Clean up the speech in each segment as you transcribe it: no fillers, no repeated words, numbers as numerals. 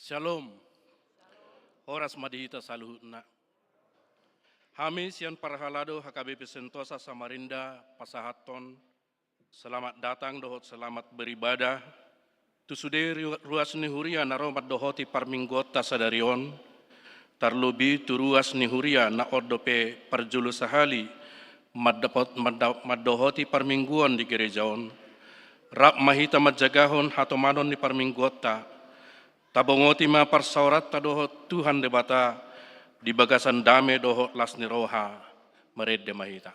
Shalom. Horas madihita saluhutna. Hami sian parhalado HKBP Sentosa Samarinda Pasahaton. Selamat datang dohot selamat beribadah. Tusude ruas nihuria naromat dohoti parminggota sadarion. Tarlubi turuas nihuria na odope parjulu sahali. Maddohoti parmingguan di gerejaon. Rap mahita madjagahon hatomanon ni parminggota. Tabongoti ma parsaurat tadohot Tuhan debata di bagasan dame dohot lasni roha mered de mahita.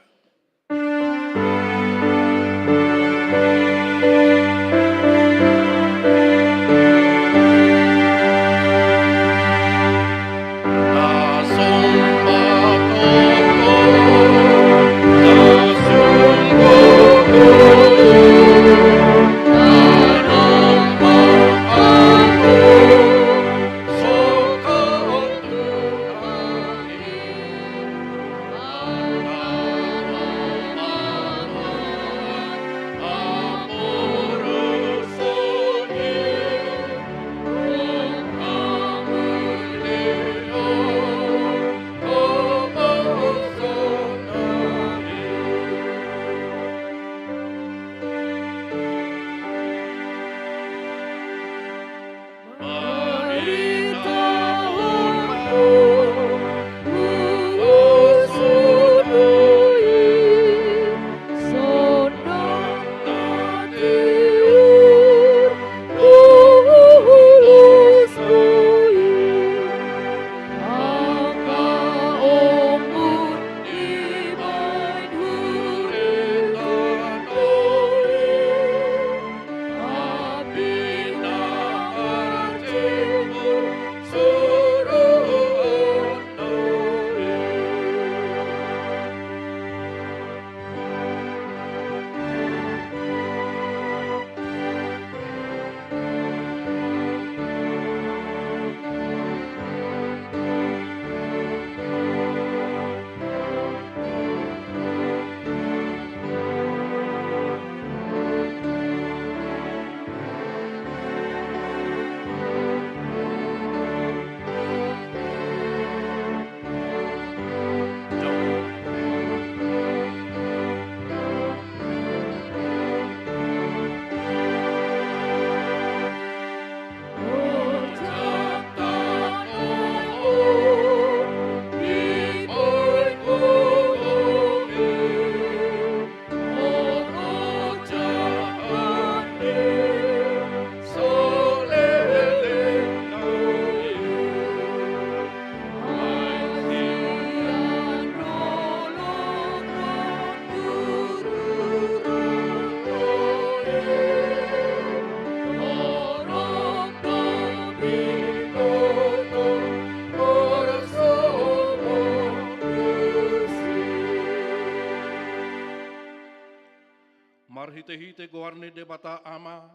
Marhite-hite goarne debata ama,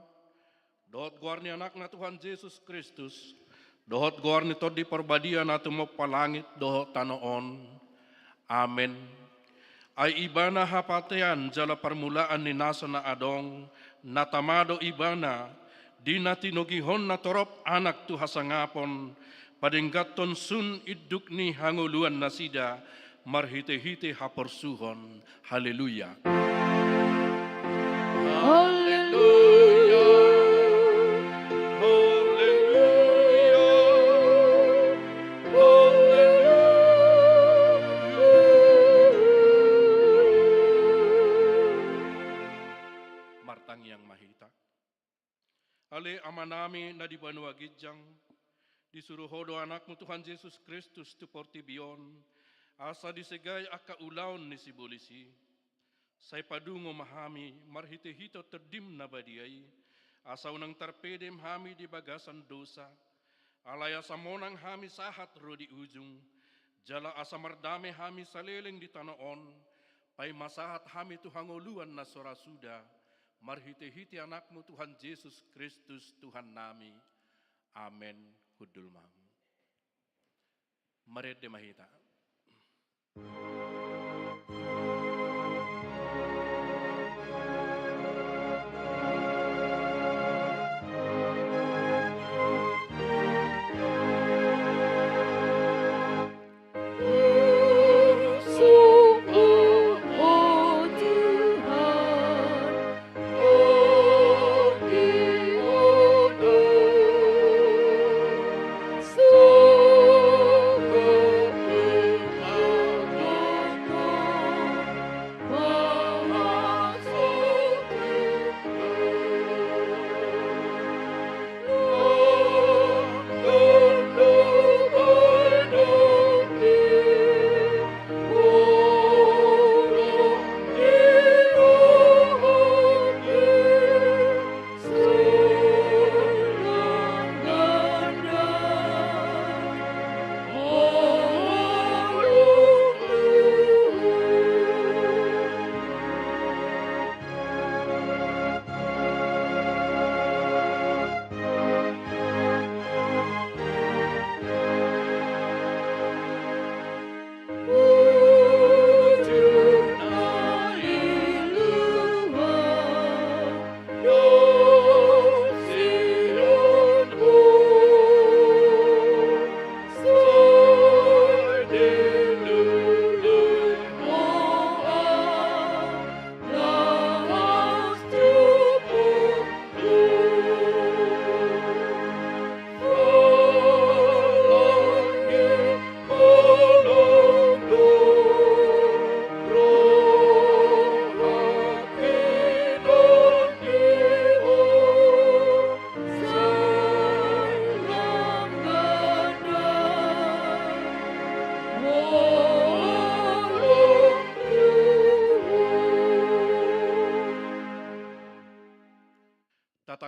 dohot goarne anak na Tuhan Yesus Kristus, dohot goarne tod di perbadia na tumok palangit dohot tanoon. Amen. Ay ibana hapatean jala permulaan ni nasa na adong, natamado ibana, di natinogihon na torop anak tu hasangapon, padinggaton sun iduk ni hanguluan na sida, marhite-hite haporsuhon. Haleluya. Haleluya, haleluya, haleluya. Martang yang mahita. Ale ama nami na di banua gijang, disuruh hodo anakmu Tuhan Yesus Kristus tu portibion, asa disegay akaulaon ni si bolisi. Say padungo mahami, marhite-hito terdim na badiay, asa unang tarpedem hami di bagasan dosa, alaya sa monang hami sahat ro di ujung, jala asa mardame hami saleleng di tanoon, pay masahat hami tuhangoluan na sorasuda, marhite-hiti anakmu Tuhan Yesus Kristus Tuhan nami. Amen. Hudulmang. Mared de mahita.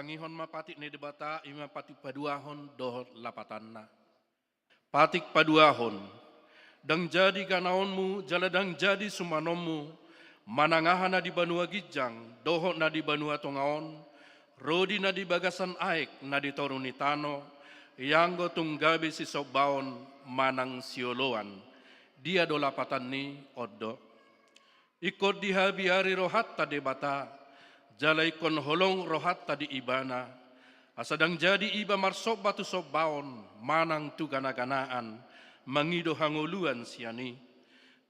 pangihon mapatik ne debata ima patik paduahon dohot lapatanna. Patik paduahon, dang jadi ganaonmu jaladang jadi sumanommu, manangahana di Banua Gijang, dohot na di Banua Tongaon, rodi na di Bagasan Aek na di Torunitano, yanggo tunggabe si sobaon manang sioloan, dia do lapatan ni oddo. Ikut dihabiari rohatta debata, jalai kon holong rohatta di ibana, asadang jadi iba marsok batu sobaon, manang tu gana-ganaan, mangido hanguluan siani.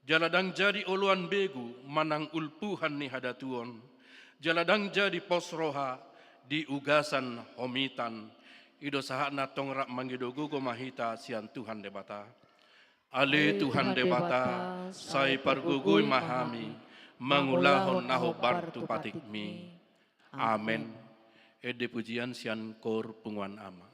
Jaladang jadi oluan begu, manang ulpuhan ni hadatuon. Jaladang jadi pos roha, di ugasan homitan. Ido sahat na tongrak mangido gugo mahita sian Tuhan debata. Ale Tuhan debata, sai pargugui mahami, mangulahon naho bartu patikmi. Amen. Ede pujian sian kor punguan ama.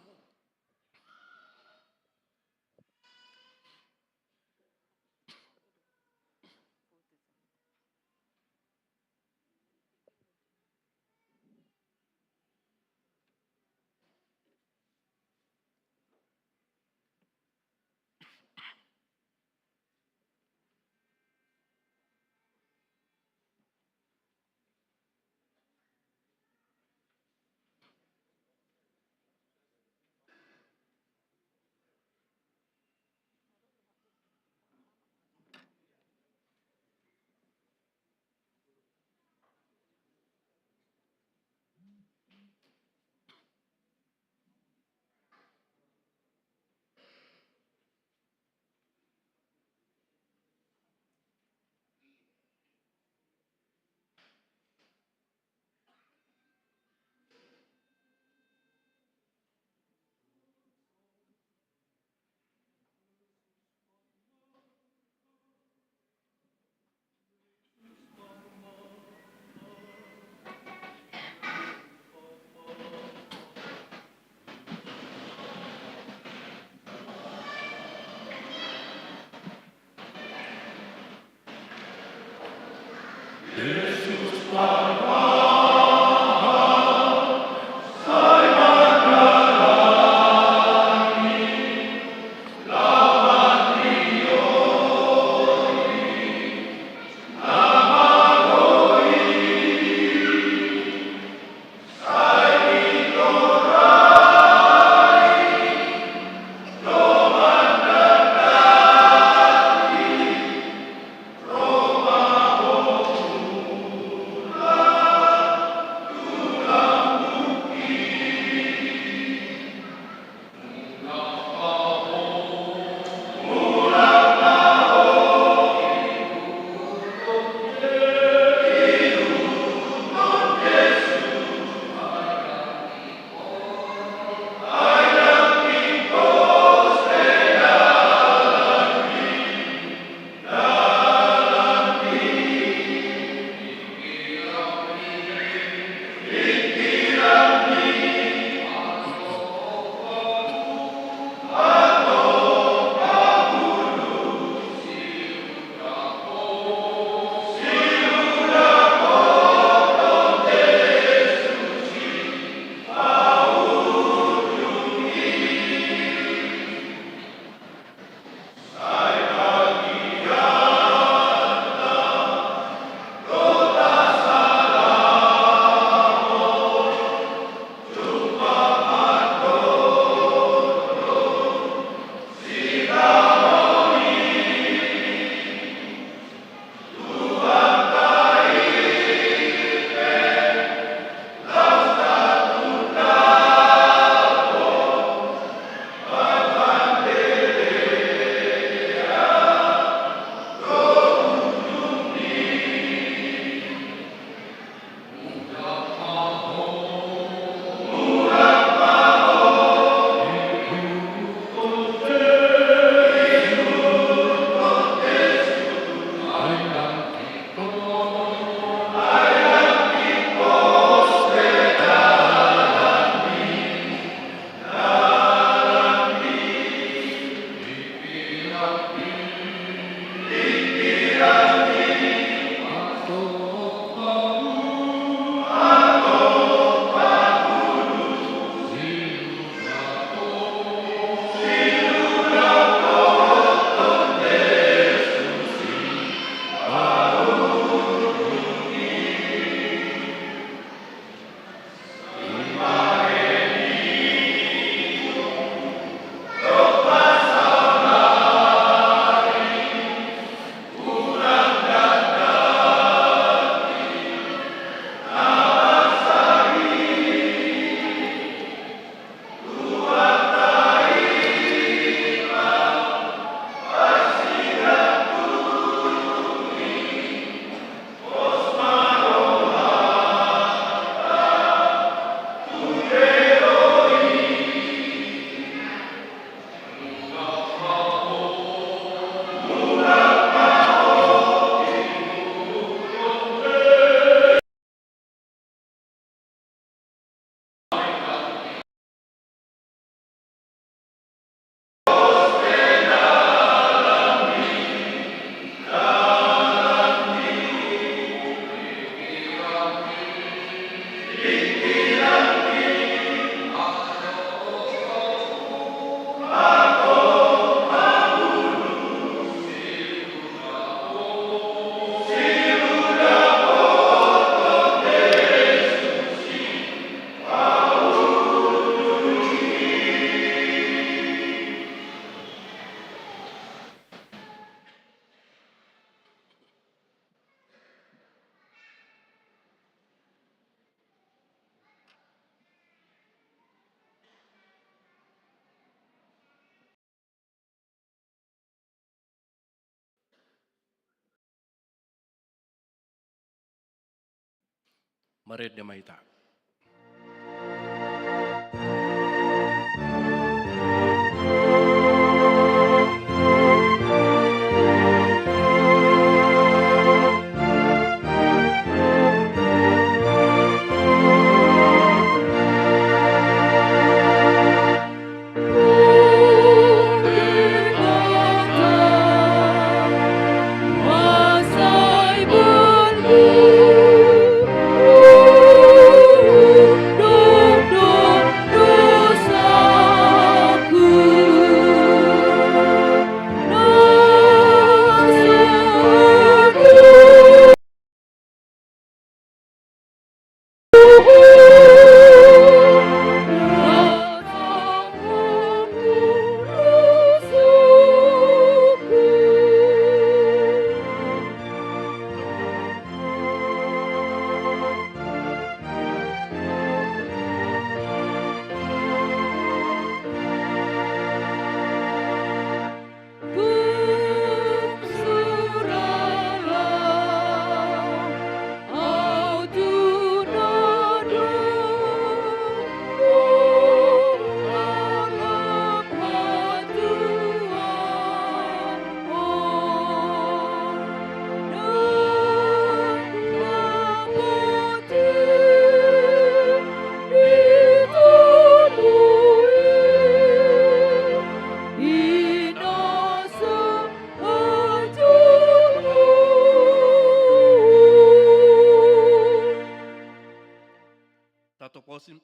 Mari Mahita.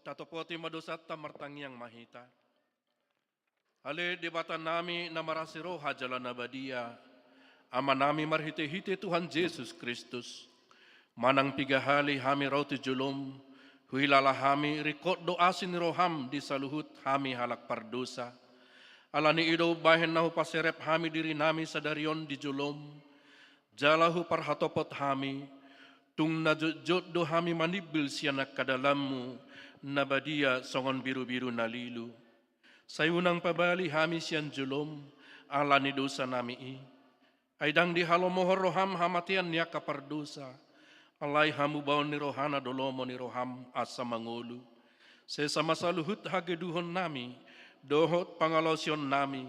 Tatopoti madosata martangiang mahita. Ale debatan nami na marasiro hajalan nabadia. Ama nami marhite-hite Tuhan Yesus Kristus. Manang pigahali hami rauti julum. Huilala hami rikot doasin roham di saluhut hami halak pardosa. Alani ido bahen nahu paserep hami diri nami sadarion di julum. Jalahu parhatopot hami. Tung najot do hami manibil sianak kadalammu. Nabadia songon biru-biru nalilu. Sayunang pabali hami sian julom, alani dosa nami i. Aidang di halomohor roham hamatian niya kapardosa. Alay hamu baon ni rohana dolomo ni roham asa mangulu. Sesama saluhut hageduhon nami, dohot pangalosyon nami,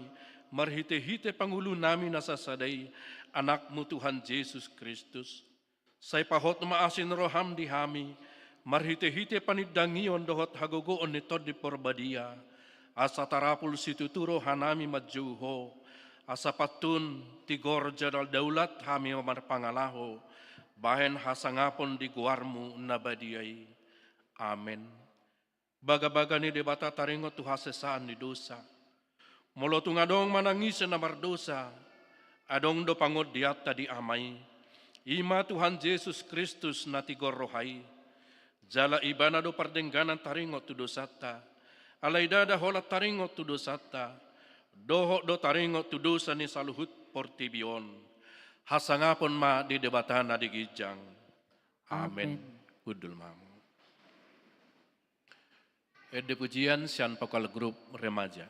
marhite-hite pangulu nami nasasadai, anakmu Tuhan Yesus Kristus. Say pahot maasin roham di hami, marhite-hite panidangion dohot hagogoon ni tod di porbadia. Asa tarapul situturo hanami madjuho. Asa patun tigor jadal daulat hami marpangalaho. Bahen hasangapon di guarmu nabadiai. Amen. Baga-baga ni debata taringot tu hasesaan ni dosa. Molotung adong manangis na mardosa. Adong do pangod diat tadi amai. Ima Tuhan Yesus Kristus na tigor rohai. Jala ibana do pardengganan taringot tu dosata. Alay dada holat taringot tu dosata. Doho do taringot tu dosa ni saluhut portibion. Hasangapon ma di debatan na di gijang. Amen. Kudul mamu. Ede pujian sian pokal grup remaja.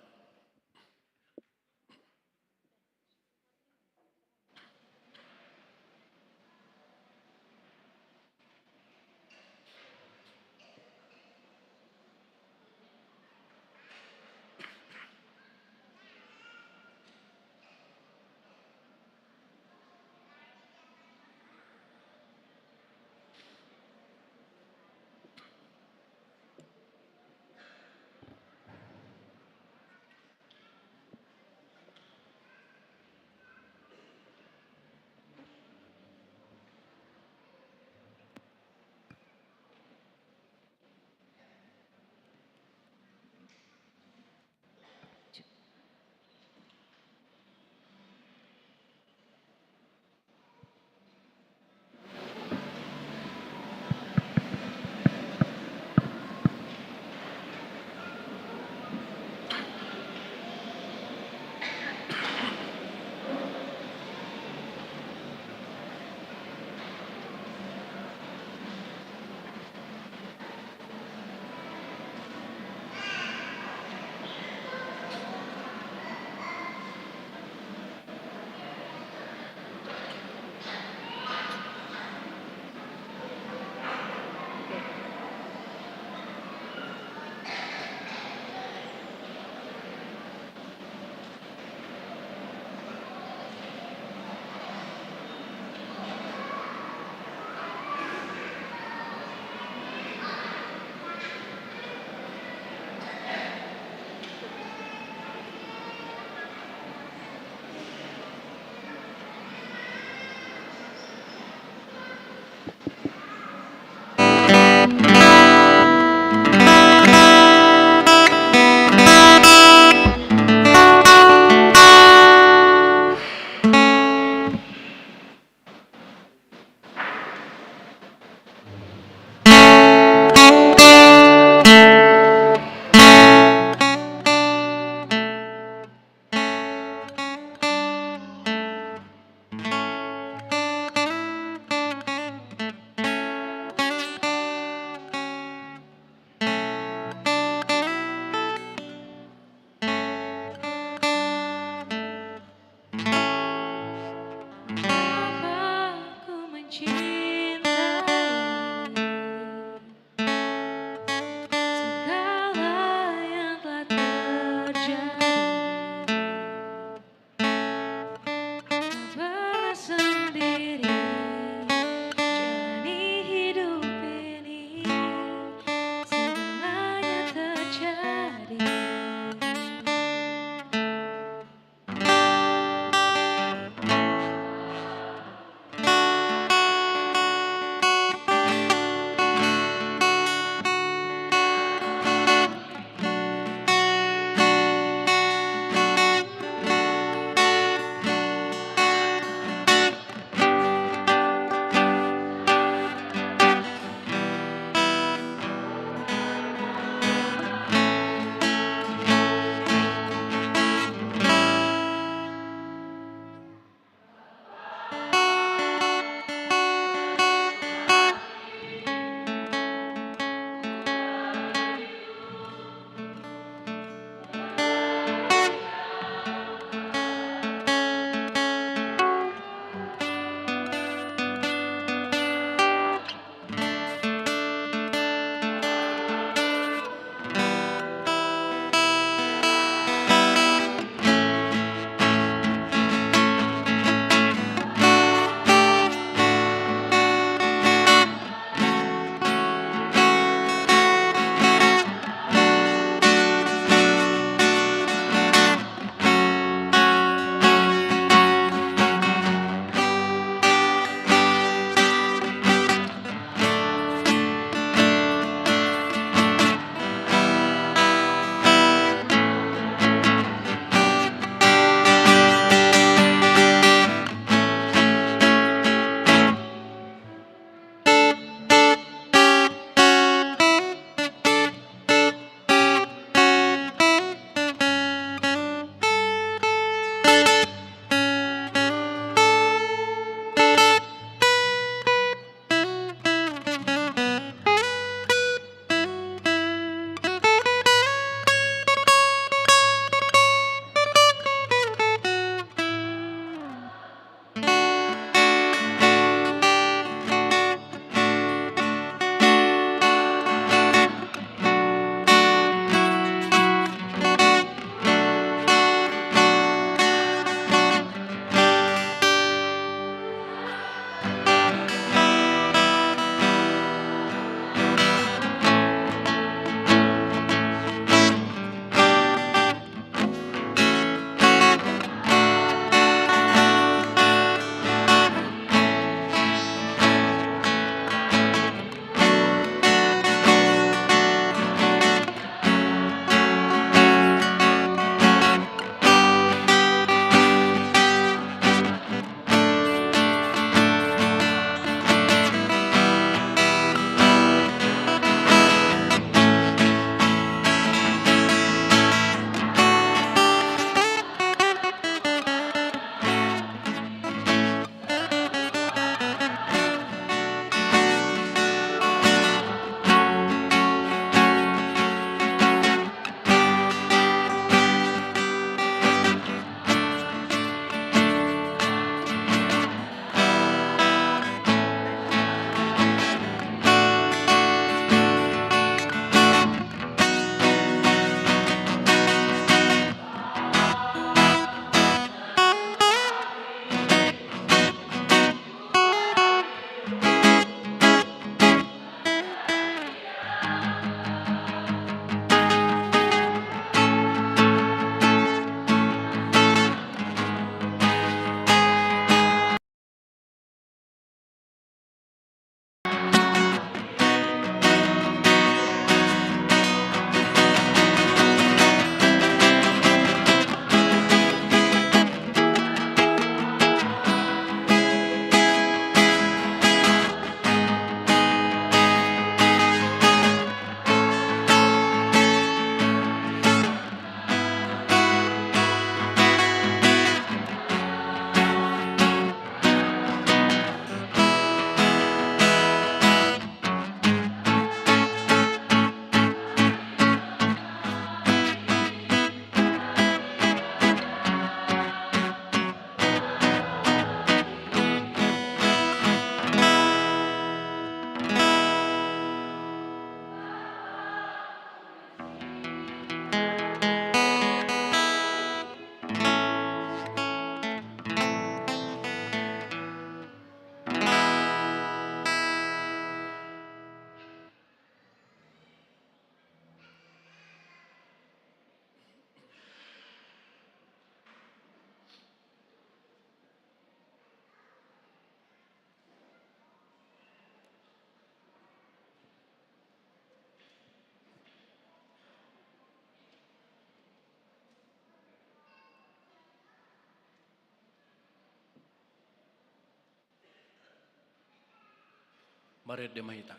Baret de mahita.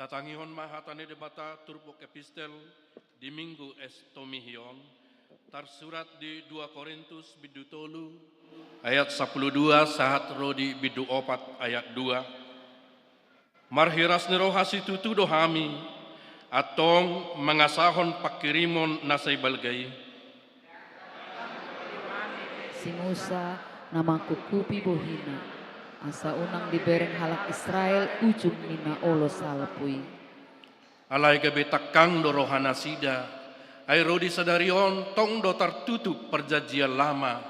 Tatangihon mahatane debata turpok epistel di minggu estomihion tersurat di 2 Korintus bidu 3 ayat 12 sahat rodi bidu 4 ayat 2. Marhiras nerohasi tutu dohami atong mengasahon pakirimon nasay balgay. Si Musa nama kukupi bohina, asa unang dibereng halak Israel ujung nina olo salapui. Alay gabe takang do rohana sida, ay rodi sadarion tong do tertutup perjanjian lama,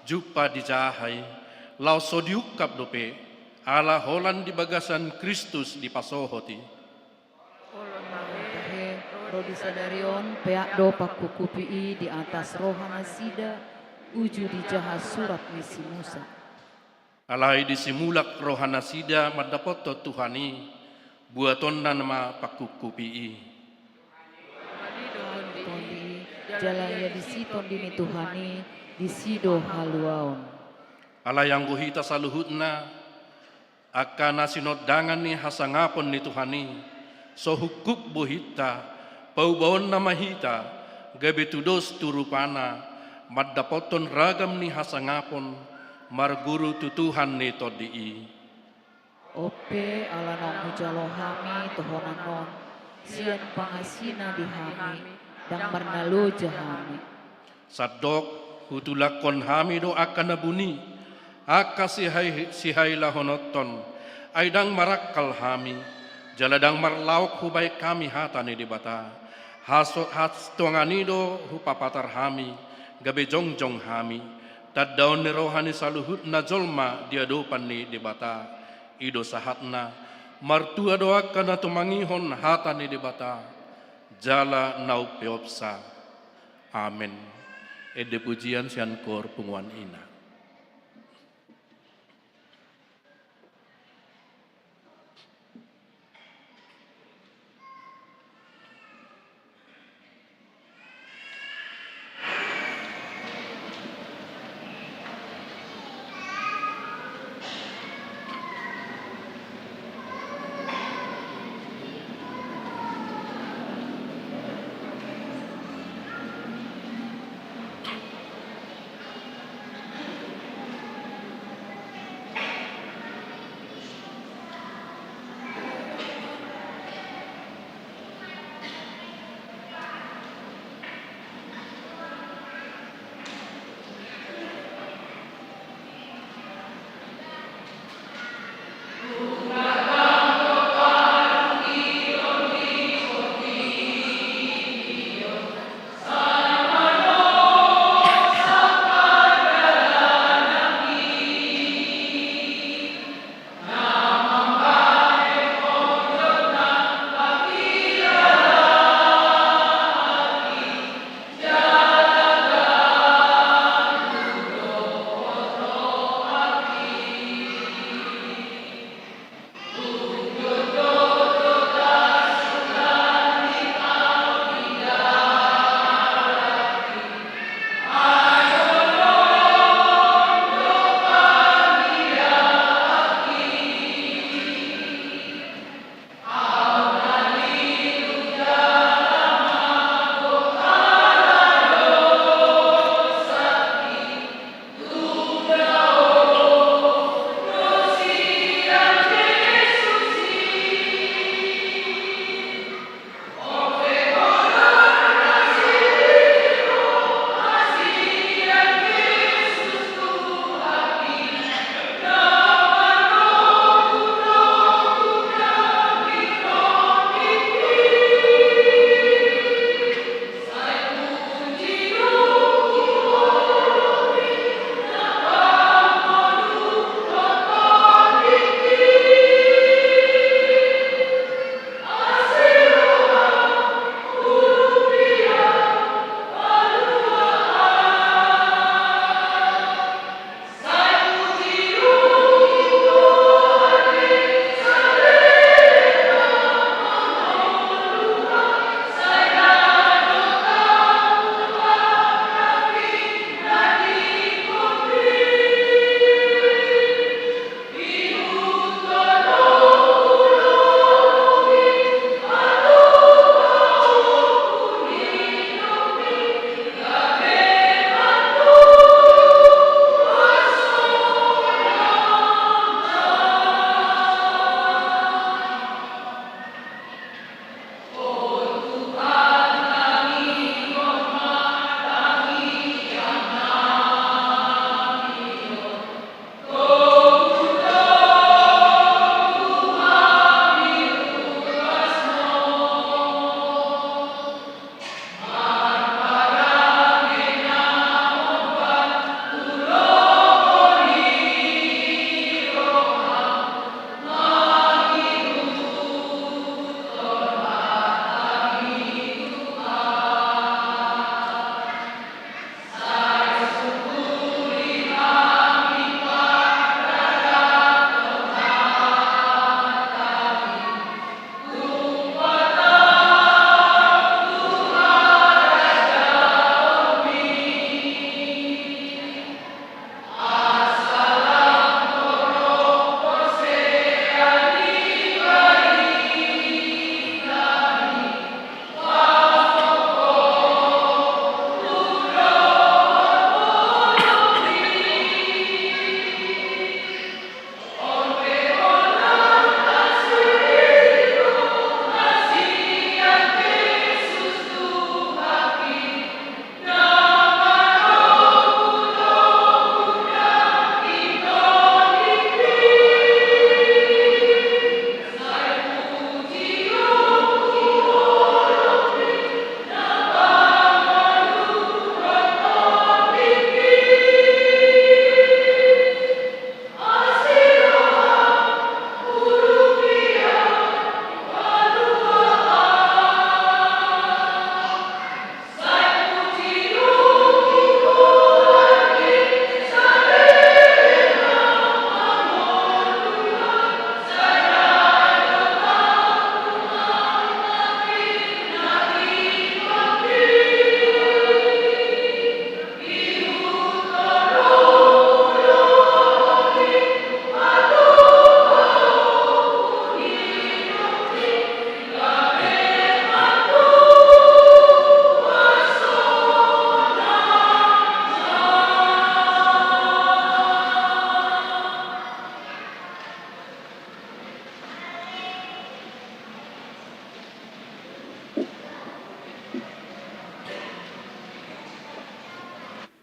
jupa dijahay, lau sodiukap dope, ala holan di bagasan Kristus di pasohoti. Tahe rodi sadarion peak do pakukupi di atas rohana sida, uju dijahas surat misi Musa. Alay disimulak rohana sida madapoto Tuhani, buaton nama pakukupi. Tondi jalaya disiton dini Tuhani disido haluaon. Alay yang guhita saluhutna, akan nasinodangan ni hasangapon ni Tuhani, so hukup buhita, paubaon nama hita, gabe tudos turupana, madapoton ragam ni hasangapon, marguru tutuhan ni todii. Ope ala nong hujalo hami tohonan non, sian pangasina di hami, dang marnalo jahami. Sadok hutulakon hami do akan nabuni, aka sihai lahonoton, aidang marakal hami, jaladang marlauk hubay kami hatani di bata, hastonganido hupapatar hami, gabe jongjong hami, tadaon ni rohani saluhut na jolma diadopan ni di bata, ido sahatna, martua doakan na tumangihon hatani di bata, jala nau peopsa. Amin. Ede pujian sian kor punguan ina.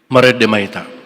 Mare demaita.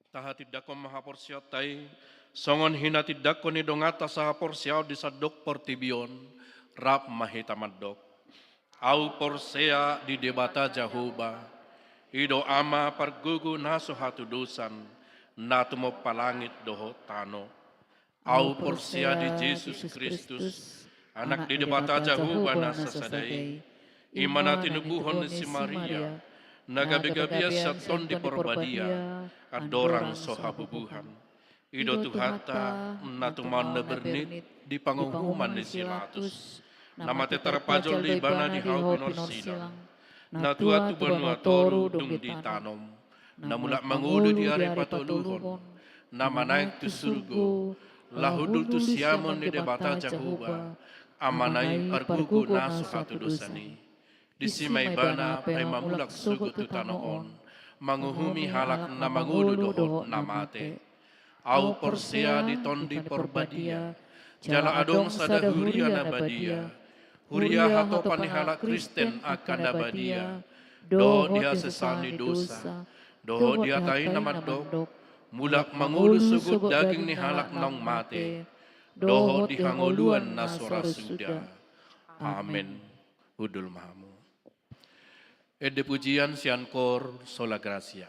Tahatidak ko mahaporsiyaw tay, songon hinatidak ko ni dongata sa haporsiyaw di sadok portibion, rap mahitamadok. Au porsea di debata Jahuba, ido ama pargugu naso hatudusan, natumo palangit doho tano. Au porsea di Jesus Kristus, anak di debata Jahuba nasasaday, imana tinubuhon ni si Maria, nagabigabiya sa ton di porbadia, adorang sohabubuhan. Ido tuhata natuman na bernit di pangunghuman ni Silatus. Namate terpajol di bana di hau pinorsilang. Natua tu benua toru dung di tanom. Namula mangulu di are patoluhon. Nama naik tu surgo. Lahudul tu siamon di debata Jahuba. Amanai argugu nasu hatu dosani. Disimay bana pay mamulak sugut tu tanoon. Manguhumi halak na mangulu dohot namate. Au porsea di tondi porbadia. Jala adong sada huria na badia. Huria hato panihala Kristen akan na badia. Doho dia sesani dosa. Doho dia tayo na madok. Mulak mangulu sugut daging ni halak nang mate. Doho di hanguluan na surasuda. Amen. Udul mahamu. Ede pujian siankor sola gracia.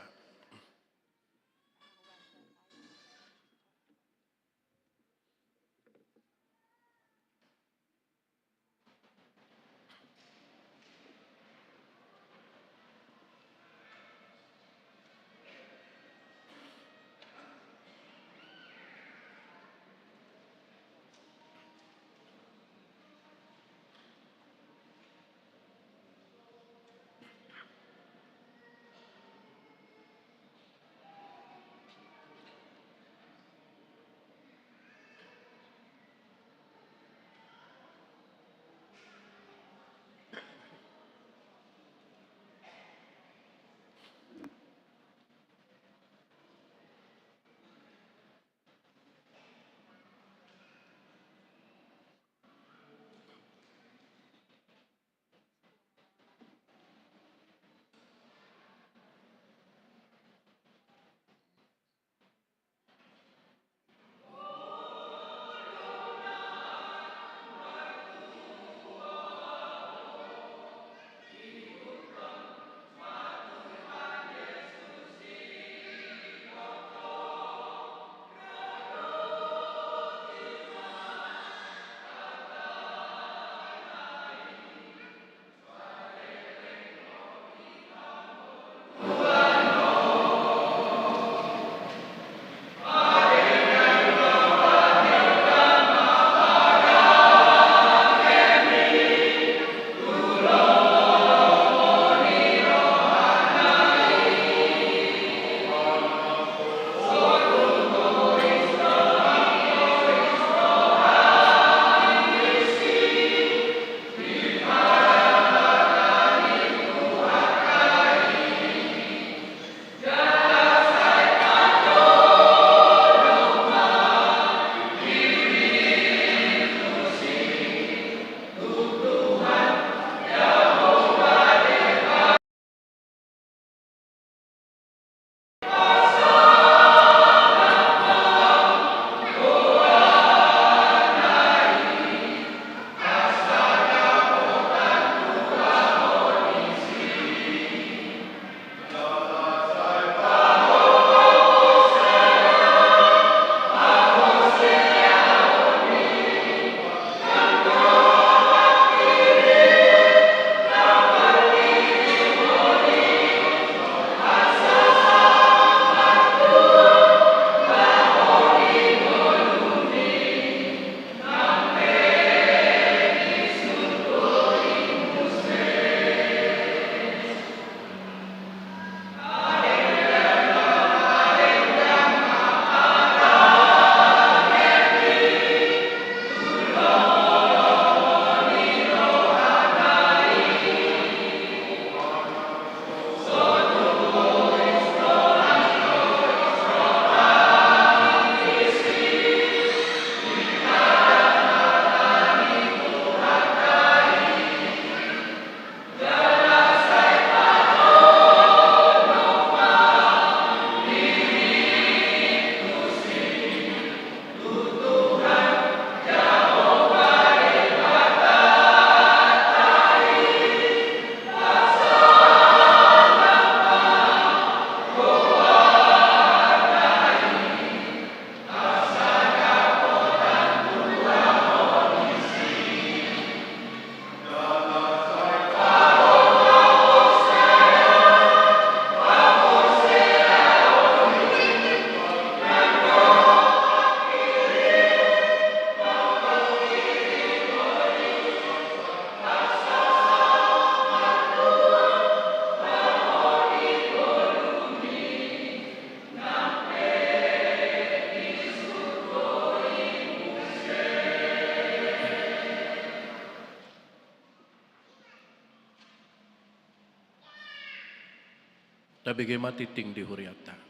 bagaimana titing di huriata.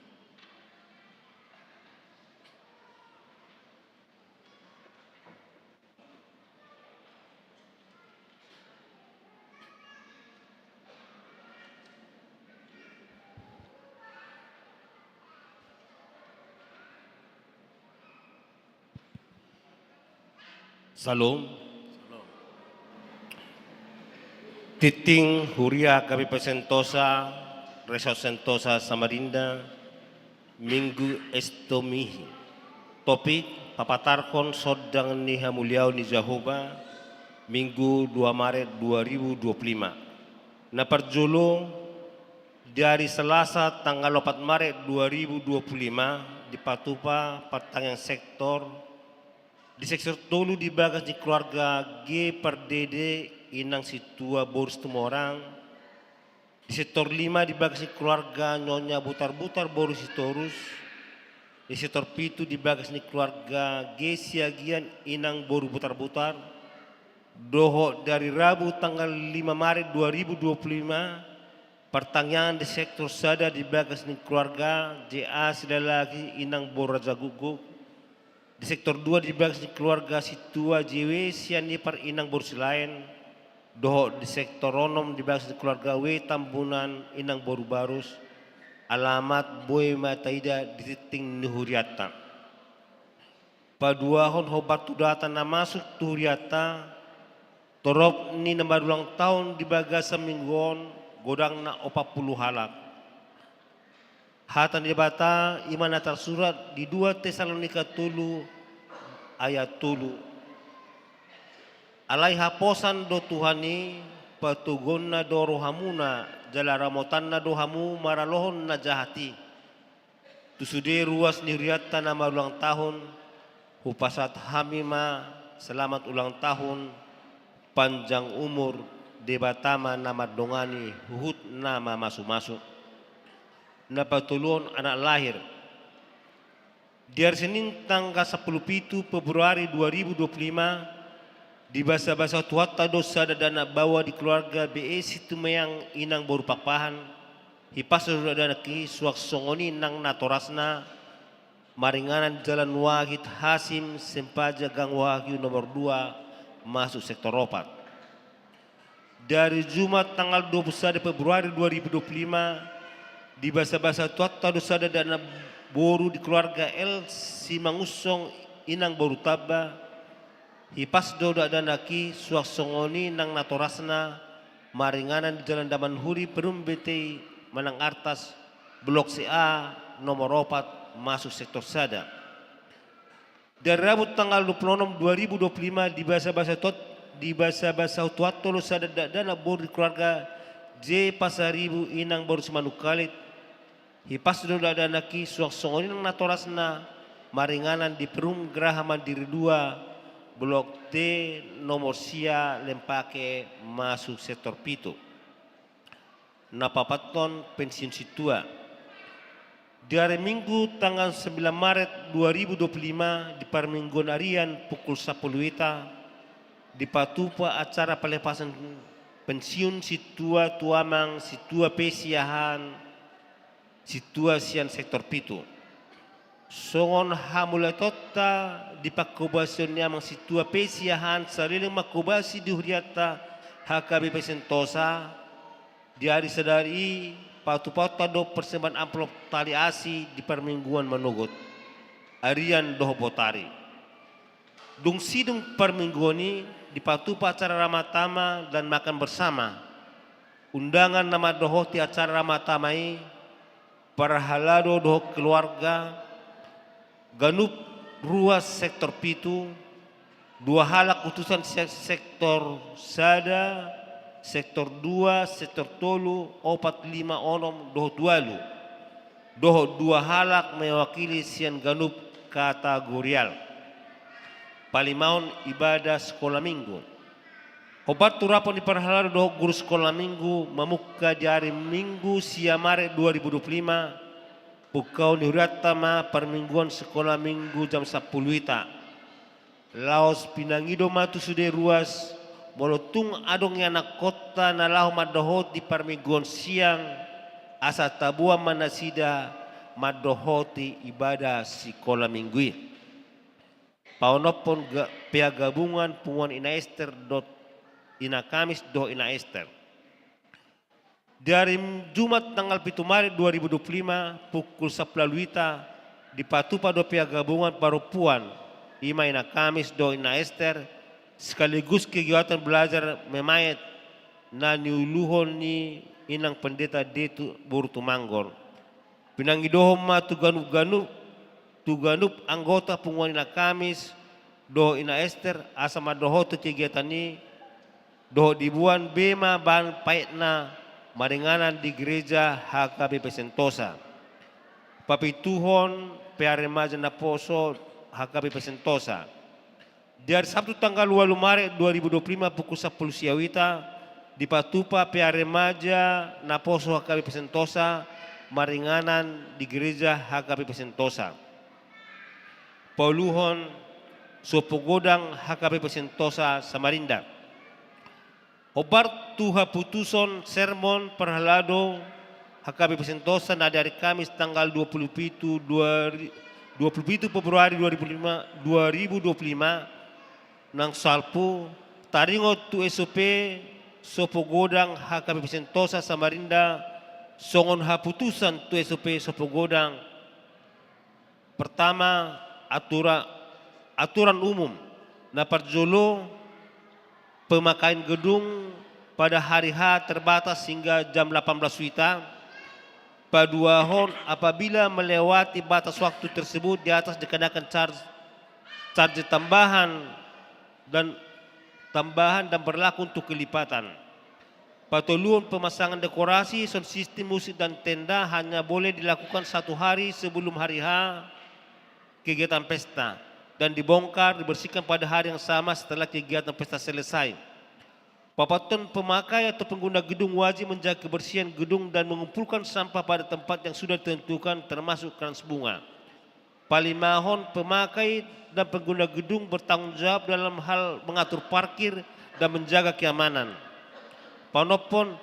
Salam. Titing Huria Kabupaten Sentosa, Resort Sentosa Samarinda, Minggu Estomihi. Topik papatarkon sodang ni hamuliau ni Jehovah, Minggu 2 Maret 2025. Na perjulo dari Selasa tanggal 4 Maret 2025 di Patupa pertanyaan sektor di sektor tolu di bagas di keluarga G per Dede inang situa boros tumorang. Di sektor 5 di bagas di keluarga Nyonya Butar-Butar boros sitorus. Di sektor 7 di bagas di keluarga G Siagian inang boru butar-butar. Doho dari Rabu tanggal 5 Maret 2025. Pertanyaan di sektor Sada di bagas di keluarga JA Sidalagi inang boru Raja Guguk. Di sektor 2 di bagas di keluarga Situa JW Sian Nipar inang boru lain. Doho di sektor Ronom di bagas di keluarga W Tambunan inang boru barus. Alamat Boy Mataida di titing Nuhuriata. Paduahon hobat tudata na masuk Tuhuriata. Torop ni nama ulang tahun di bagasa mingguon godang na 40 halak. Hatan di bata iman tersurat di 2 Tesalonika tulu ayat tulu. Alai haposan do Tuhani patugon na do rohamuna jala ramotan na do hamu maralohon na jahati. Tusude ruas ni riata nama ulang tahun hupasat hamima selamat ulang tahun panjang umur debatama nama dongani huhut nama masuk-masuk. Napatulon anak lahir di hari Senin tanggal 10 Februari 2025 di basa-basa tuata dosa dana bawa di keluarga BE Situmayang inang boru pakpahan hipas dana ki suak songoni nang natorasna maringanan jalan Wahid Hasim Sempaja Gang Wahyu nomor 2 masuk sektor Ropat. Dari Jumat tanggal 21 Februari 2025 di basa-basa tuata dosa dana boru di keluarga El Simangusong inang boru taba hipas doda dana ki suak songoni nang natorasna maringanan di jalan Daman Huri Perum BT Manang Artas Blok CA nomor 4 masuk sektor Sada. Dari Rabu tanggal 26 2025 di basa-basa tuata dosa dana boru di keluarga J Pasaribu inang boru Semanukalit hipas doda dana ki suak songoni nang natorasna maringanan di Perum Geraha Mandiri 2 Blok T nomor Sia Lempake masuk sektor Pito. Napapaton pensiun situa. Di hari Minggu tanggal 9 Maret 2025 di Parminggon Arian pukul 10 Wita di Patupa acara pelepasan pensiun situa tuamang situa pesiahan situasian sektor Pito. Songon hamula tota di pakubasyon niya mang situa pesiahan sariling makubasi di huriata HKBP Sentosa di hari sadari patu-patu do persembahan amplop tali asi di permingguan Manogot Arian doho potari. Dung sidung permingguani di patupa acara ramatama dan makan bersama. Undangan nama doho ti acara ramatamai para halado doho keluarga ganup ruas sektor Pitu 2 halak utusan sektor Sada sektor 2 sektor Tolu 4 5 onom doho dualu doho 2 halak mewakili sian ganup kategorial palimaon ibadah sekolah minggu. Obat turapon di perhalado doho guru sekolah minggu memuka di hari Minggu sia Maret 2025 pukau ni huratama permingguan sekolah minggu jam 10 Wita. Laos pinangido matu sude ruas molotung adong anak kota na lahu madohot di permingguan siang asa tabua manasida madohoti ibadah sekolah minggu. Paunopon pihak gabungan punguan ina Ester ina Kamis ina Ester. Dari Jumat tanggal 7 Maret 2025 pukul 10 WITA di Patupa do pihak gabungan Parupuan ima ina Kamis ina Ester sekaligus kegiatan belajar memayat na niuluhon ni inang pendeta Detu Burtu Manggor. Pinanggidohom ma tuganup anggota punguan ina Kamis ina Ester asa madoho tu kegiatan ni dibuan bema ban paitna maringanan di gereja HKBP Sentosa. Papituhon pea remaja na poso HKBP Sentosa. Dari Sabtu tanggal 2 Maret 2025 pukul 10 siawita di Patupa pea remaja na poso HKBP Sentosa maringanan di gereja HKBP Sentosa. Pauluhon Sopogodang HKBP Sentosa Samarinda. Obar tuha putuson sermon perhalado HKBP Sentosa na dari Kamis tanggal 27 Februari 2025 nang salpu taringo tu SOP Sopogodang HKBP Sentosa Samarinda songon haputusan tu SOP Sopogodang. Pertama, aturan umum na parjolo pemakaian gedung pada hari H terbatas hingga jam 18 WITA. Paduahon apabila melewati batas waktu tersebut di atas dikenakan charge tambahan dan berlaku untuk kelipatan. Patoluan pemasangan dekorasi, sound system, musik dan tenda hanya boleh dilakukan 1 hari sebelum hari H kegiatan pesta dan dibongkar dibersihkan pada hari yang sama setelah kegiatan pesta selesai. Papaton pemakai atau pengguna gedung wajib menjaga kebersihan gedung dan mengumpulkan sampah pada tempat yang sudah ditentukan termasuk krans bunga. Palimahon pemakai dan pengguna gedung bertanggung jawab dalam hal mengatur parkir dan menjaga keamanan. Panopon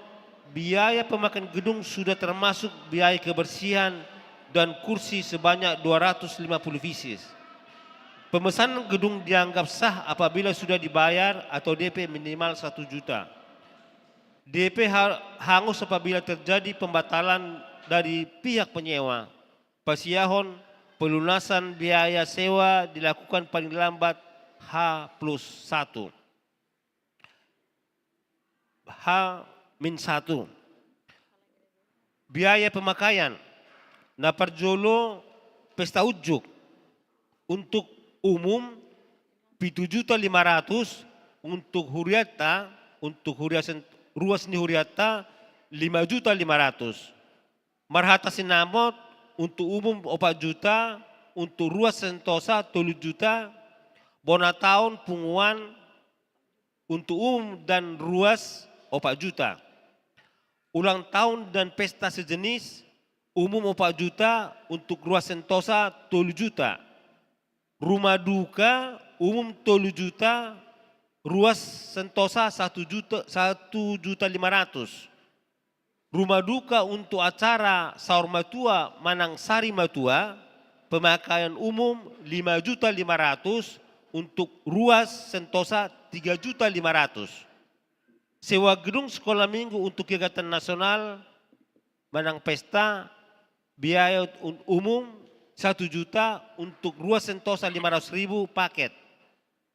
biaya pemakaian gedung sudah termasuk biaya kebersihan dan kursi sebanyak 250 pieces. Pemesanan gedung dianggap sah apabila sudah dibayar atau DP minimal 1 juta. DP hangus apabila terjadi pembatalan dari pihak penyewa. Pasiahon pelunasan biaya sewa dilakukan paling lambat H+1. H-1. Biaya pemakaian. Na parjolo pesta ujuk untuk umum 7.500.000 untuk huriata ruas ni huriata 5.500.000. Marhata sinamot untuk umum 4 juta, untuk ruas Sentosa 3 juta. Bona tahun punguan untuk umum dan ruas 4 juta. Ulang tahun dan pesta sejenis umum 4 juta, untuk ruas Sentosa 3 juta. Rumah duka umum 3 juta, ruas Sentosa 1.500.000. Rumah duka untuk acara sahur matua Manang Sari Matua, pemakaian umum 5.500.000, untuk ruas Sentosa 3.500.000. Sewa gedung sekolah minggu untuk kegiatan nasional Manang Pesta, biaya umum 1 juta, untuk ruas Sentosa 500.000 paket.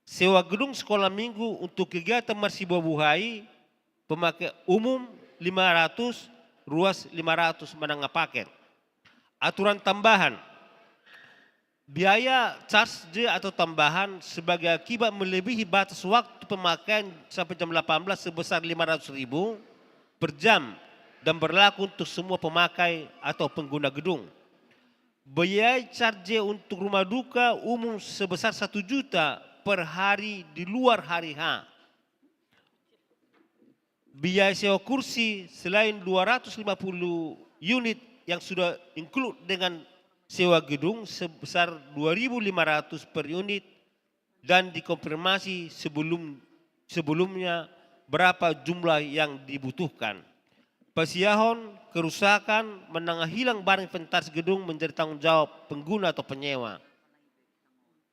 Sewa gedung sekolah minggu untuk kegiatan Marsibo Buhai, pemakai umum 500, ruas 500 menengah paket. Aturan tambahan. Biaya charge atau tambahan sebagai akibat melebihi batas waktu pemakaian sampai jam 18 sebesar 500.000 per jam dan berlaku untuk semua pemakai atau pengguna gedung. Biaya charge untuk rumah duka umum sebesar 1 juta per hari di luar hari H. Biaya sewa kursi selain 250 unit yang sudah include dengan sewa gedung sebesar 2.500 per unit dan dikonfirmasi sebelumnya berapa jumlah yang dibutuhkan. Pasiahon, kerusakan, menengah hilang barang inventaris gedung menjadi tanggung jawab pengguna atau penyewa.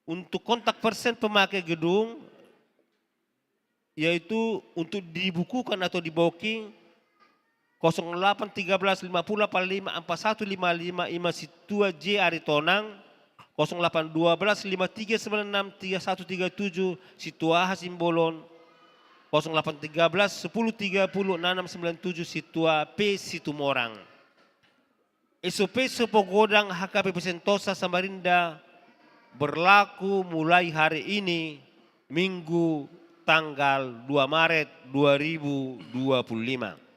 Untuk kontak persen pemakai gedung, yaitu untuk dibukukan atau di booking 08 13 50 85 4155 Situa J Aritonang, 08 12 53 96 3137 Situa Hasimbolon, 08 13 10 30 6697 Situa P Situmorang. SOP Sopogodang HKBP Sentosa Samarinda berlaku mulai hari ini, Minggu tanggal 2 Maret 2025.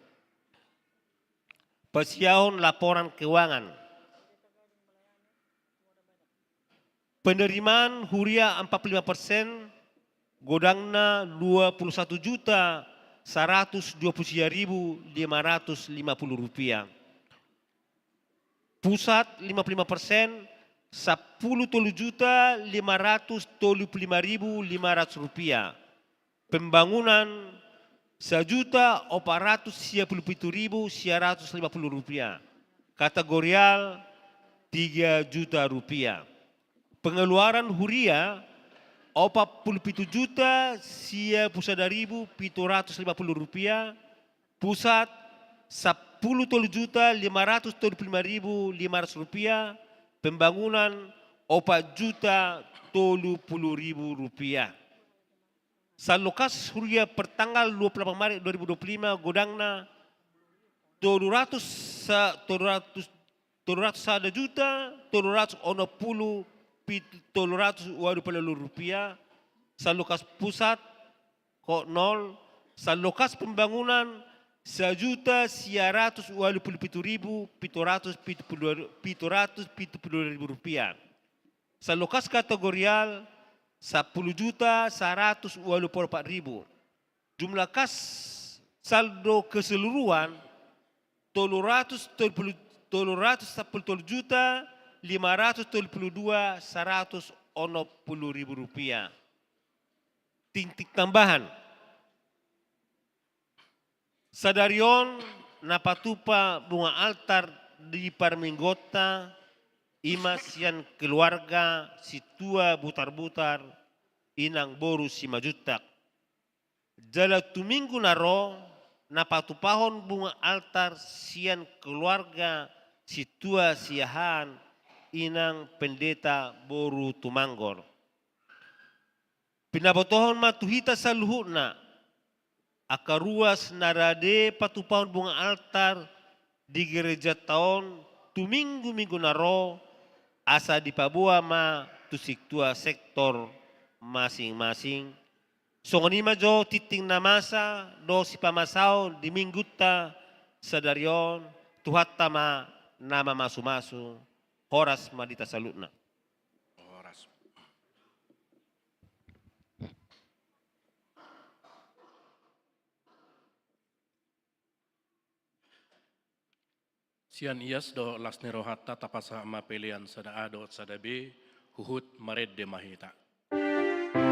Pasiahon laporan keuangan. Penerimaan huria 45%, godangna 21.129.550 rupiah. Pusat 55%, 10.535.500 rupiah. Pembangunan 1.457.150 rupiah. Kategorial 3 juta rupiah. Pengeluaran huria 47.750 rupiah. Pusat 10.535.500 rupiah. Pembangunan 4.030.000 rupiah. Salokas huria pertanggal 28 Maret 2025 godangna 700 juta 760 rupiah. Salokas pusat kok 0. Salokas pembangunan 1.057.772 rupiah. Salokas kategorial 10.144.000. Jumlah kas saldo keseluruhan 310.532.160 rupiah. Titik tambahan. Sadarion napatupa bunga altar di Parminggota Imasian keluarga Situa butar-butar inang boru si majutak. Jala tuminggu naro napatupahon bunga altar sian keluarga Situa siahan inang pendeta boru tumanggor. Pinabotohon matuhita saluhuna akaruas narade patupahon bunga altar di gereja tahun tuminggu-minggu naro asa dipabua ma tusik tua sektor masing-masing. Songonima jo titing namasa do si pamasao di mingguta sadarion tuhat tama nama masu-masu horas madita salutna. Horas. Sian ias do lasne rohata tapasa ama pelian sada A do sada B huhut mared de mahita. Ayasi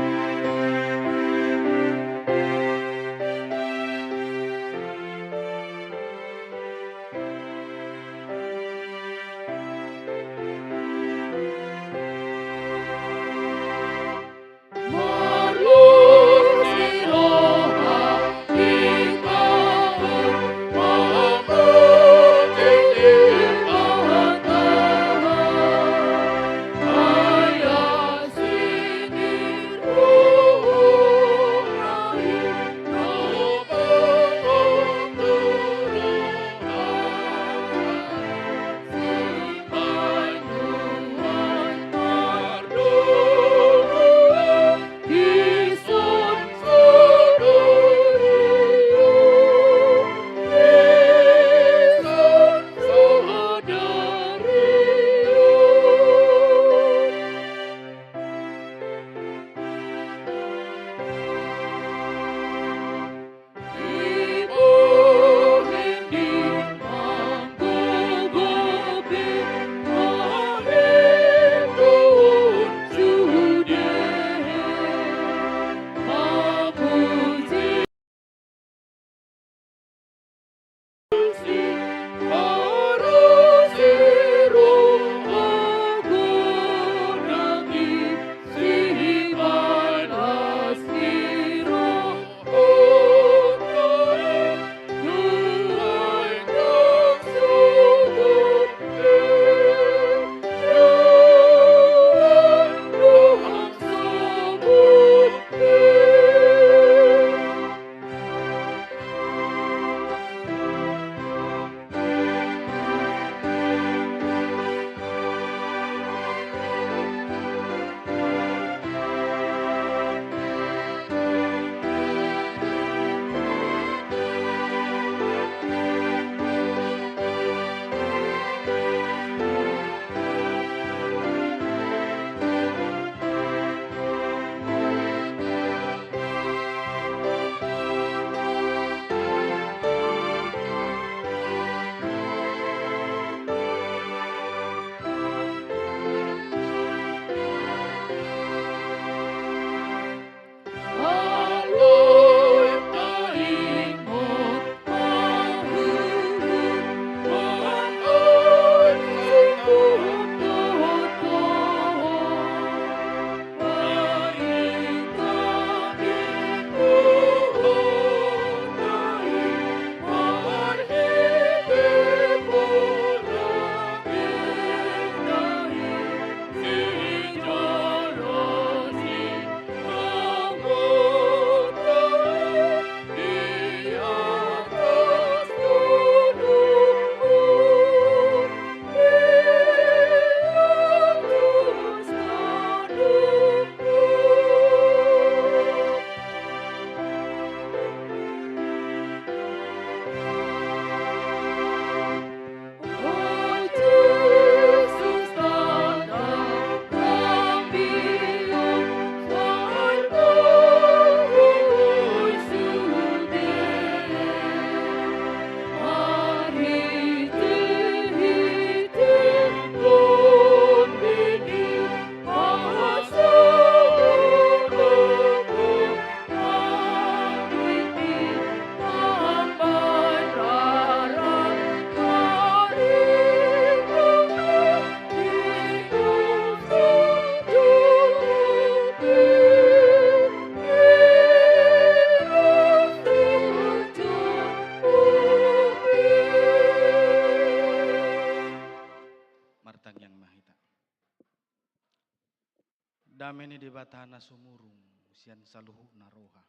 ini debatana sumurung sian saluhu naroha.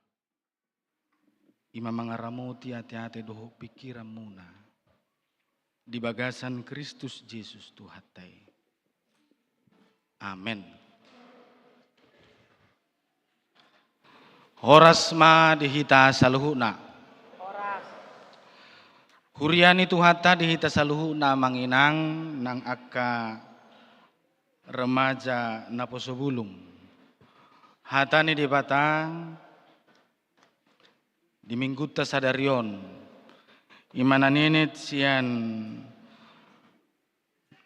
Ima mangaramuti hati-hati doho pikiran muna. Di bagasan Kristus Yesus Tuhatai. Amin. Horas ma dihita saluhuna. Huriani Tuhata dihita saluhuna manginang nang akka remaja naposobulung. Hatani debatang di mingguta sadarion imananinit sian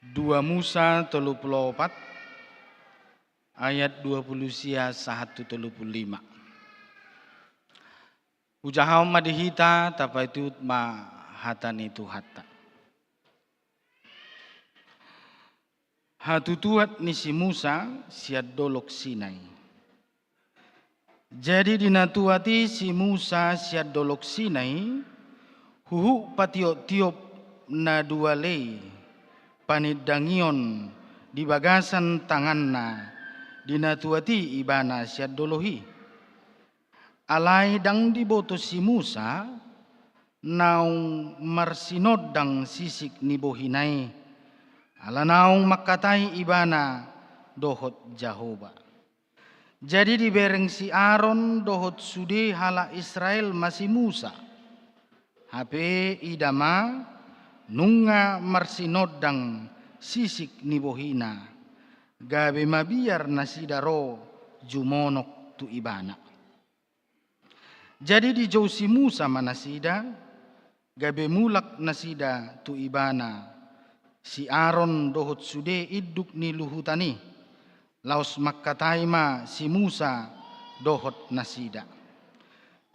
2 Musa 34 ayat 20 sia 135. Ujahau madihita tapa itu ma hatani Tuhata. Hatutuat ni si Musa siad dolok Sinai. Jadi dinatuati si Musa siad dolok Sinai, huhu patiok-tiop na dualei panidangion di bagasan tanganna dinatuati ibana siad dolohi. Alai dang diboto si Musa naung marsinod dang sisik ni bohinai, ala naung makatai ibana dohot Jahoba. Jadi dibereng si Aaron dohot sude hala Israel masih Musa. Hape idama nunga marsinodang sisik ni bohina. Gabe mabiar nasidaro jumonok tu ibana. Jadi di jauh si Musa manasida. Gabe mulak nasida tu ibana. Si Aaron dohot sude iduk ni luhutani. Laos makkataima si Musa dohot nasida.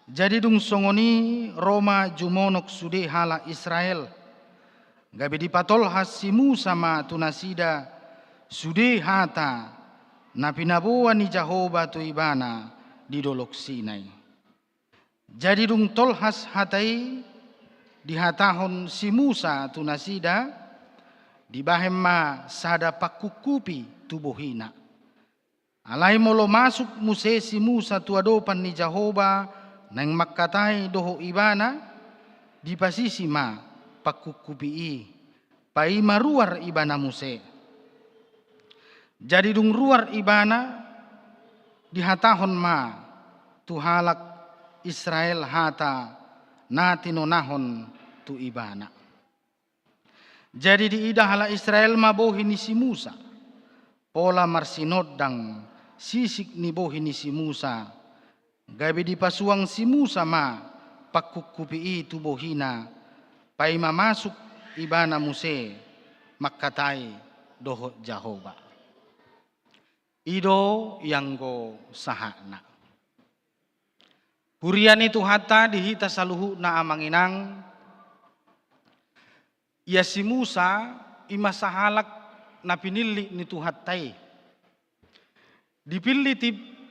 Jadi dung songoni Roma jumonok sude hala Israel. Gabe dipatol has si Musa ma tu nasida sude hata na pinabuan ni Jahoba tu ibana di dolok Sinai. Jadi dung tolhas hatai dihatahon si Musa tu nasida dibahem ma sada pakukupi tubuhina. Alai molo masuk muse si Musa tuadopan ni Jahoba nang makkatai doho ibana di pasisi ma pakukupi pai maruar ibana muse. Jadi dung ruar ibana dihatahon ma tuhalak Israel hata natinonahon tu ibana. Jadi di ida hala Israel ma bohini si Musa pola marsinodang sisik ni bohini si Musa. Gabi dipasuang si Musa ma pakukupi tu bohina. Pai masuk ibana muse makkatai doho Jahoba. Ido yang go sahana. Hurian itu hata dihita saluhu na amanginang. Ya si Musa ima sahalak na pinili ni Tuhatai. Dipilih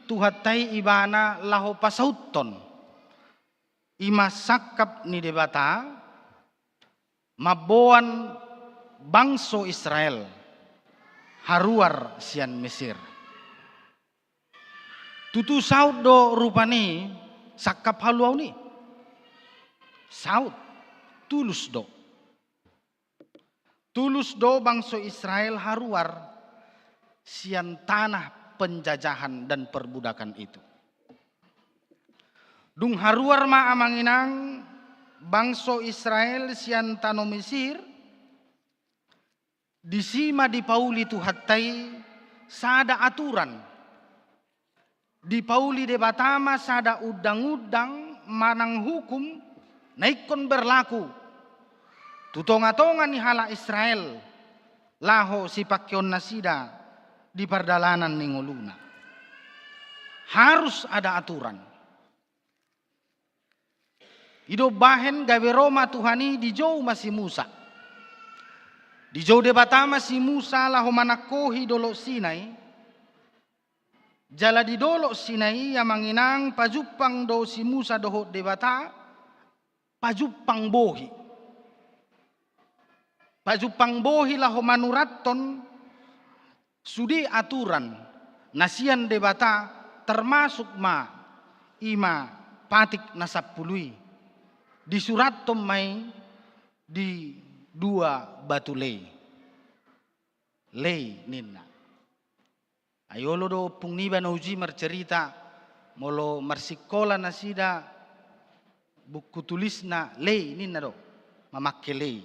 Tuhatai ibana laho pasauton. Ima sakap ni debata maboan bangso Israel haruar sian Mesir. Tutu saud do rupani sakap haluau ni. Saud tulus do. Tulus do bangso Israel haruar sian tanah penjajahan dan perbudakan itu. Dung haruar ma amanginang bangso Israel sian tano Mesir disima di pauli Tuhatai sada aturan. Di pauli debatama sada udang-udang manang hukum naikon berlaku. Tutonga-tonga ni hala Israel laho si pakyon nasida di perdalanan ningoluna. Harus ada aturan. Ido bahen gawe Roma Tuhani di jauh masih Musa. Di jauh debatama si Musa laho manakohi dolo Sinai. Jala di dolo Sinai yang manginang pajupang do si Musa doho debata pajupang bohi. Pajupang bohi laho manuraton sudi aturan nasian debata termasuk ma ima patik nasapului di surat tomai di 2 batu lei ninna ayolo do pungniba na uji marcerita molo marsikola nasida buku tulis na lei ninna do mamakke lei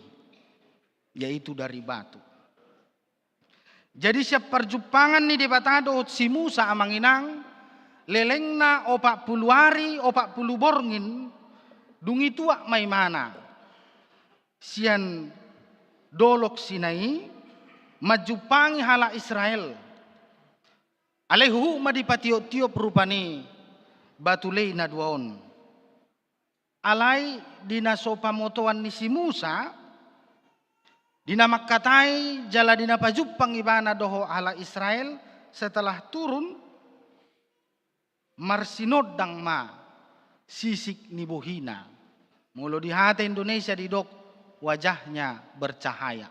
yaitu dari batu. Jadi siap perjupangan ni debatado si Musa amanginang lelengna 40 hari 40 borngin dungi tua mai mana sian dolok Sinai majupangi hala Israel alehu madipatio-tio perupani batu lei na duaon alai dina sopa motoan ni si Musa dina makkatai jala dina pajupang ibana doho hala Israel setelah turun marsinodang ma sisik ni bohina mulo di hati Indonesia didok wajahnya bercahaya.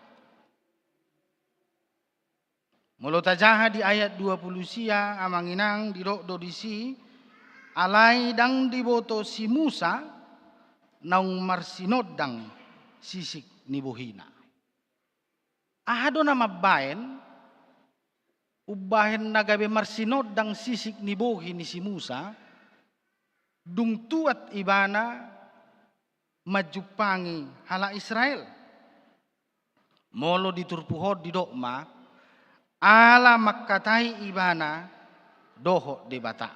Mulo tajaha di ayat 20 sia amanginang didok dodisi alai dang diboto si Musa naung marsinodang sisik ni bohina. Ahado na mabayan, ubahin na gabi marsinod dang sisik ni bohi ni si Musa, dung tuat ibana majupangi hala Israel. Molo diturpuhod di dokma, ala makkatai ibana doho debata.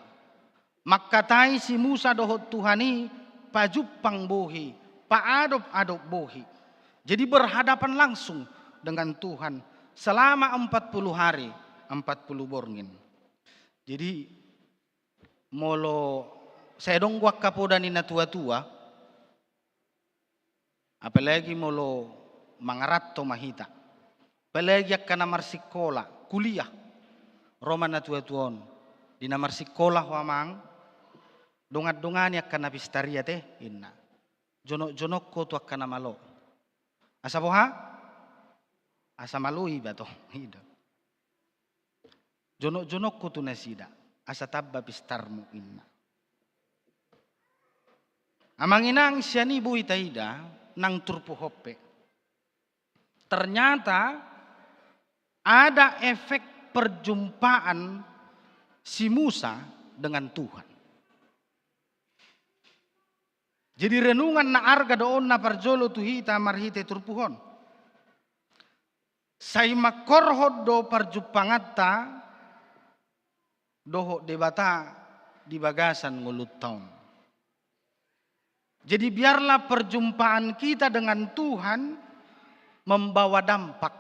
Makkatai si Musa doho Tuhani pajupang bohi, paadop-adop bohi. Jadi berhadapan langsung dengan Tuhan selama 40 hari 40 borngin. Jadi molo saya dong gua kapoda ni na tua-tua apalagi molo mangaratto mahita apalagi akkana marsikola kuliah Roma na tua-tuon di na marsikola wamang dongat-dongani akkana pistaria teh inna jonok-jonok ko tu akkana malo asa boha asa malui bato hido jonok-jonok ko tunasida asa tabba pistarmu inna amanginang siani bu itaida nang turpu hoppe ternyata ada efek perjumpaan si Musa dengan Tuhan. Jadi renungan na arga doon na parjolo tuhita marhite turpuhon. Sai makorhod do parjupangatta doho debata di bagasan ngulut taun. Jadi biarlah perjumpaan kita dengan Tuhan membawa dampak.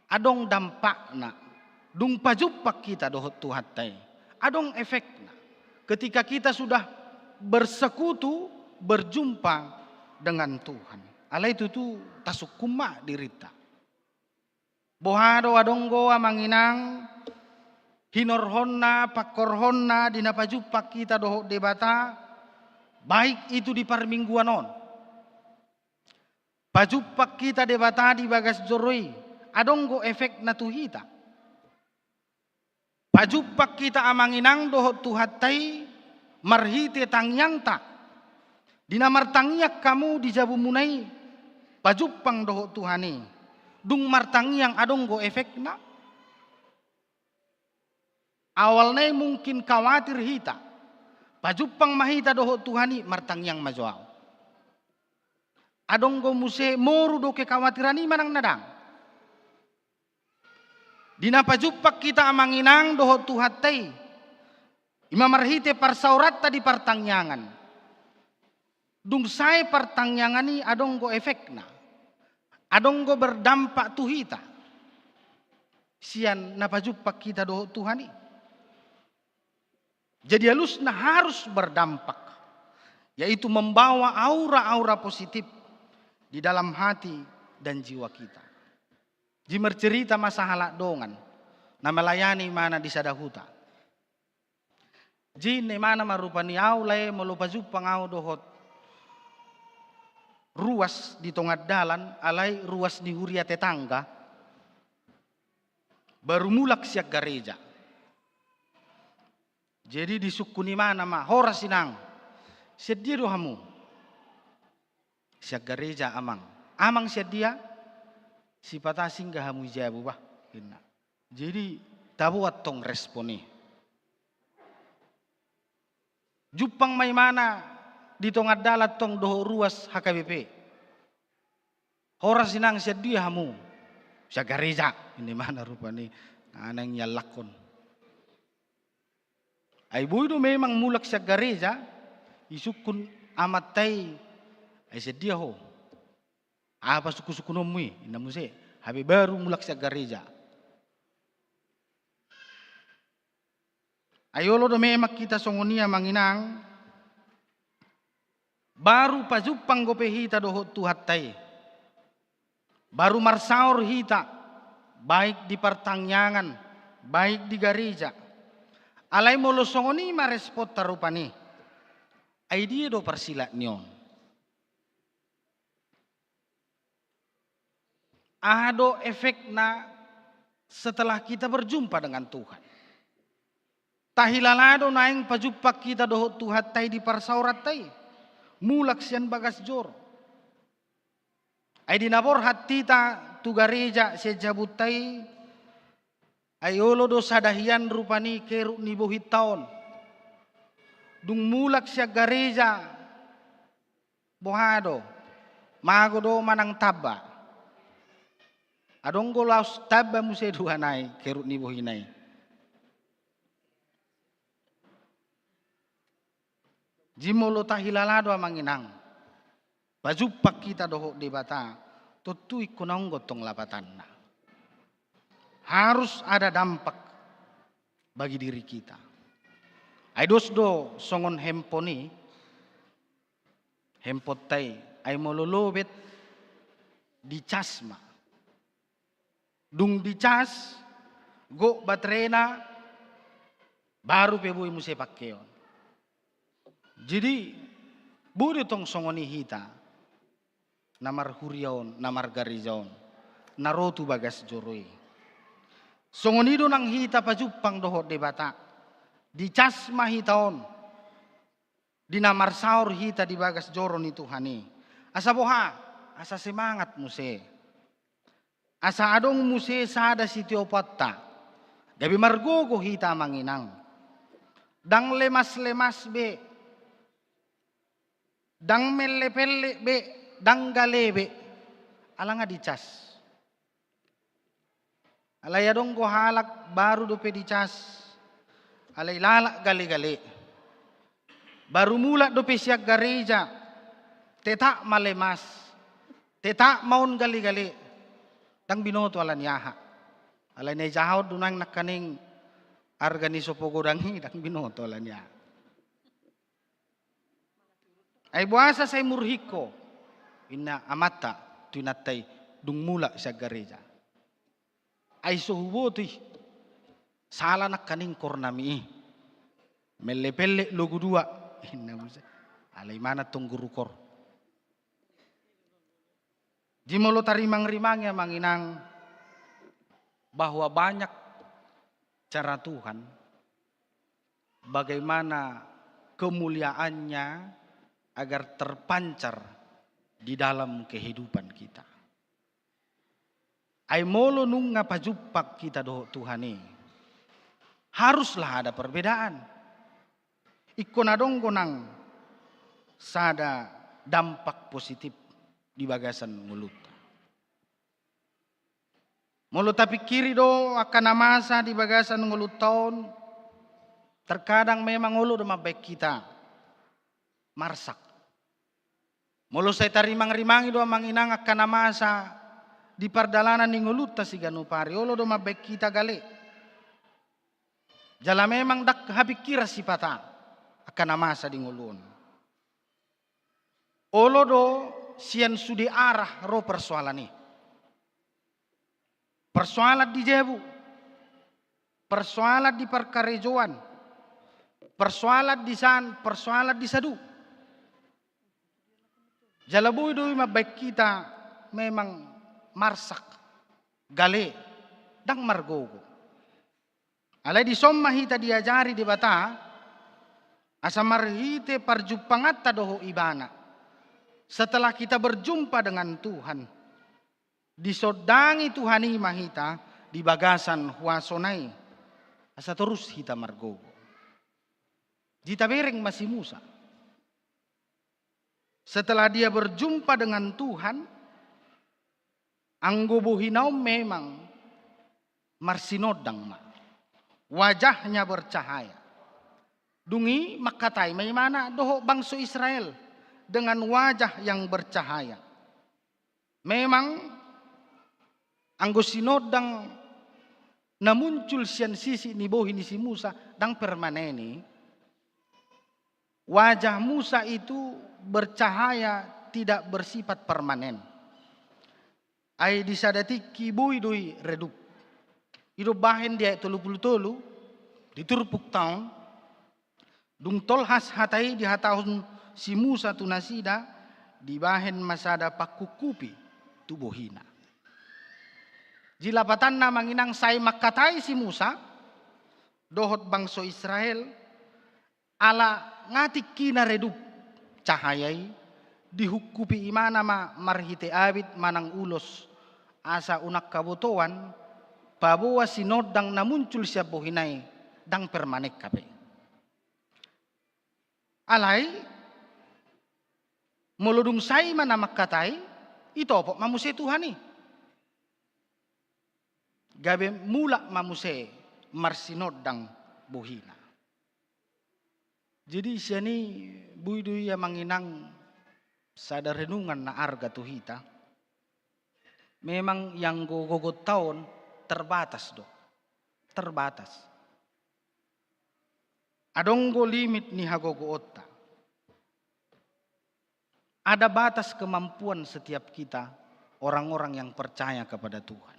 Adong dampakna. Dung pajupak kita doho Tuhan tay. Adong efekna. Ketika kita sudah bersekutu, berjumpa dengan Tuhan. Ala itu tu tasukuma dirita. Bohado adonggo amanginang hinorhonna pakorhonna dina pajupak kita doho debata baik itu di parmingguan on. Pajupak kita debata di bagas joroi adonggo efek natuhita. Pajupak kita amanginang doho tuhatai marhite tangyang tak. Dina martangyak kamu di jabu munai pajupang doho Tuhani. Dung martangyang adonggo efekna. Awalnya mungkin khawatir hita. Pajupang mahita doho Tuhani martangyang majoaw. Adonggo muse moru do kekhawatiran manang nadang. Dina pajupak kita amanginang doho Tuhatay. Ima marhite parsaurat tadi partangyangan. Dung say partangyangani adonggo efekna. Adonggo berdampak tuhita. Sian napajupak kita doho Tuhani. Jadi halusna harus berdampak. Yaitu membawa aura-aura positif di dalam hati dan jiwa kita. Jimer cerita masa halak dongan. Na melayani mana di sadahuta. Jine mana marupani au lai melupajupang au dohot ruas di tongat dalan alai ruas di huria tetangga baru mulak siak gereja Jadi di suku ni mana ma hora sinang. Sedia do hamu. Siak gereja amang. Amang sedia. Si patah singgah hamu jabu bah. Jadi tabuat tong responi. Jupang may mana di tong adalat tong doho ruas HKBP. Hora sinang sedia hamu. Siak gereja. Ini mana rupanya anang nyalakon. Ay buido memang mulak siak gereja. Isukun amatay. Ay sedia ho. Apa suku-suku nomui. Inamu se. Habi baru mulak siak gereja. Ayolo do memak kita songonia manginang. Baru pajupang gope hita doho tuhatai. Baru marsaur hita. Baik di pertangyangan. Baik di gereja. Alai molo songoni marespot tarupani. Ay dia do persilat nyon. Ado efekna setelah kita berjumpa dengan Tuhan. Tahilalado naing pajupak kita doho Tuhan tay di parsaurat tay. Mulak sian bagas jor. Ay dinabor hati ta tu gereja sejabut tay. Ayolo do sadahian rupani keruk ni bohit taon. Dung mulak siya gereja. Bohado. Mago do manang taba. Adong golaus taba muse duhanay keruk ni bohinay. Jimolo tahilalado amanginang. Bajupak kita doho di bata. Tutui kunong gotong lapatan na. Harus ada dampak bagi diri kita. Aidos do songon hemponi. Hempot tay. Ay mololobet. Di casma. Dung di cas. Go batrena. Baru pebui muse pakkeon. Jadi bude tong songoni hita namar huriaon namar garijaon narotu bagas joroi songoni do nang hita pajupang doho debata di casma hitaon di namar saur hita di bagas joro ni Tuhani asa boha asa semangat muse asa adong muse sada sitiopatta gabi margogo hita manginang dang lemas-lemas be dang melle-pelle be, dang galebe, alanga dicas. Alay adong go halak baru dope dicas. Alay lalak gali-gali. Baru mula dope siak gereja. Tetak malemas. Tetak maun gali-gali. Dang binoto alan yaha. Alay na jahod dunang nakaning arganiso pogodangi dang binoto alan yaha. Ay buasa say murhiko. Ina amata tunatay dung mula sa gereja. Ay suhubotoy. Sala na kaning kornami. Melepele logo dua. Alay mana tong gurukor. Di molo tarimang-rimangnya manginang bahwa banyak cara Tuhan bagaimana kemuliaannya agar terpancar di dalam kehidupan kita. Ay molo nung ngapajupak kita doho Tuhani. Haruslah ada perbedaan. Ikon adong gonang sada dampak positif di bagasan mulut. Molo tapi kiri do akan namasa di bagasan mulut tahun. Terkadang memang ulu demam baik kita marsak. Molo saya tarimang-rimangi do manginang akan namasa di pardalanan ni nguluta si ganupari. Olo do mabek kita gale. Jala memang dak habikira si pata akan namasa di ngulun. Olo do sian sudi arah ro persoalan ni. Persoalan di jebu. Persoalan di perkarejoan. Persoalan di san, persoalan di sadu. Jalaboy do mabaik kita memang marsak, gale, dang margogo. Alay di somma hita diajari di bata, Asa marhite parjupangatta doho ibana. Setelah kita berjumpa dengan Tuhan, disodangi Tuhani mahita di bagasan huasonai. Asa terus hita margogo. Jita bereng masih Musa. Setelah dia berjumpa dengan Tuhan, anggobo hinau memang marsinodang ma. Wajahnya bercahaya. Dungi makatai may mana doho bangsa Israel dengan wajah yang bercahaya. Memang anggo sinodang na muncul sian sisi ni bohi ni si Musa dang permaneni. Wajah Musa itu bercahaya tidak bersifat permanen. Ai disadati kibui doi redup. Ido bahen dia tolu diturpuk taun. Dung tolhas hatai di hatahun si Musa tunasida di bahen masada pakukupi tubuhina. Jilapatan na manginang say makatai si Musa dohot bangso Israel ala ngatik kina redup cahayai dihukupi imana ma marhite abit manang ulos asa unak kabutuan pabuwa sinodang na muncul siya buhinay dang permanek kape. Alay muludung say mana makatay ito po mamuse Tuhani. Gabe mula mamuse marsinodang buhina. Jadi siya ni buiduy manginang sada renungan na arga tuhita. Memang yang gogogot taon terbatas do. Terbatas. Adonggo limit ni hagogoota. Ada batas kemampuan setiap kita orang-orang yang percaya kepada Tuhan.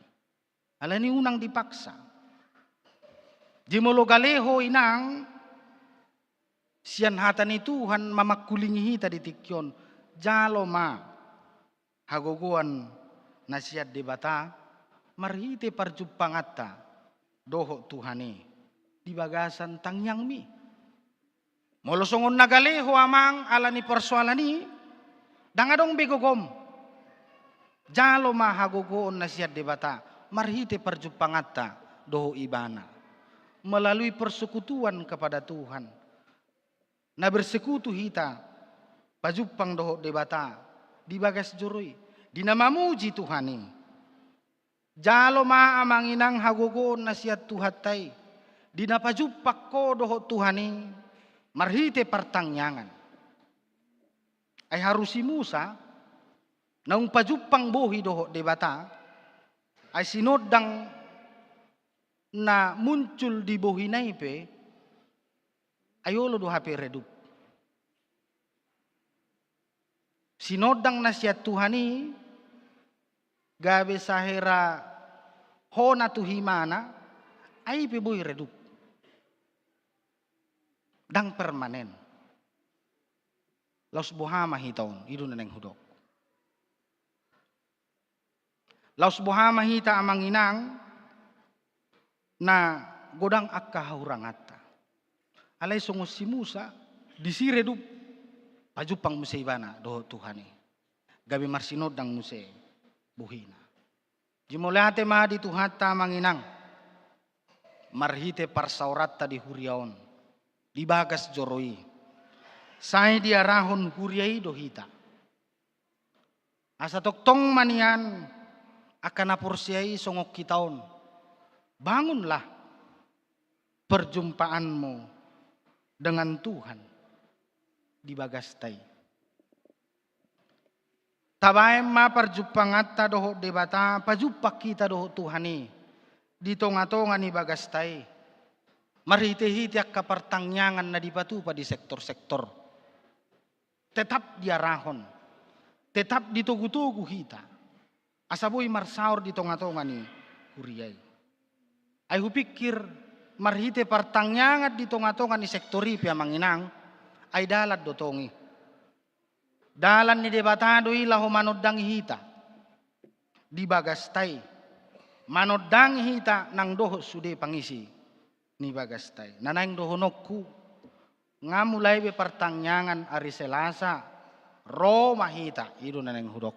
Ala ni unang dipaksa. Jimolo galeho inang sian hata ni Tuhan mamakulingi hita di tikyon. Jalo ma hagogoan na siya debata marhite parjupangata doho Tuhani di bagasan tangyang mi. Molosongon nagaleho amang ala ni persoalani dangadong begogom. Jalo ma hagogoon na siya debata marhite parjupangata doho ibana melalui persekutuan kepada Tuhan. Na bersekutu hita pajupang doho debata di bagas jurui dinamamuji Tuhani. Jalo ma amanginang hagogoon na siya tuhatay dinapajupak ko doho Tuhani marhite partangyangan. Ay harusi Musa naung pajupang bohi doho debata ay sinodang na muncul di bohi naipe ayolo do hape redup. Sinodang na siya Tuhani gabe sahera hona tuhimana ay pe boy redup. Dang permanen. Laos buhama hitaon, ido na nang hudok. Laos buhama hita amang inang na godang akkahurangata. Alay sungos si Musa, disiredup pajupang museibana doho Tuhani. Gabi marsinod dang muse buhina. Jimolate ma di Tuhata manginang marhite parsaurata di huriaon. Di bagas joroi. Say diarahon huriai dohita. Asa toktong manian akan apursiai songok kitaon. Bangunlah perjumpaanmu dengan Tuhan di bagas tay. Tabaem ma perjumpangata doho debata pajupak kita doho Tuhani di tonga-tonga ni bagas tay. Marhite-hite ak kapartangyangan na dipatupa di sektor-sektor. Tetap diarahon. Tetap ditugu-tugu hita. Asaboy marsaur di tonga-tonga ni huriyay. Ay hupikir marhite partangyangan di tonga-tonga ni sektori pia manginang ay dalat dotongi. Dalan ni debatado ilahu manodang hita. Di bagastay. Manodang hita nang doho sude pangisi. Ni bagastay. Nanayang dohonokku Ngamulai be pertanyaan hari Selasa, ro mahita idu naneng hudok.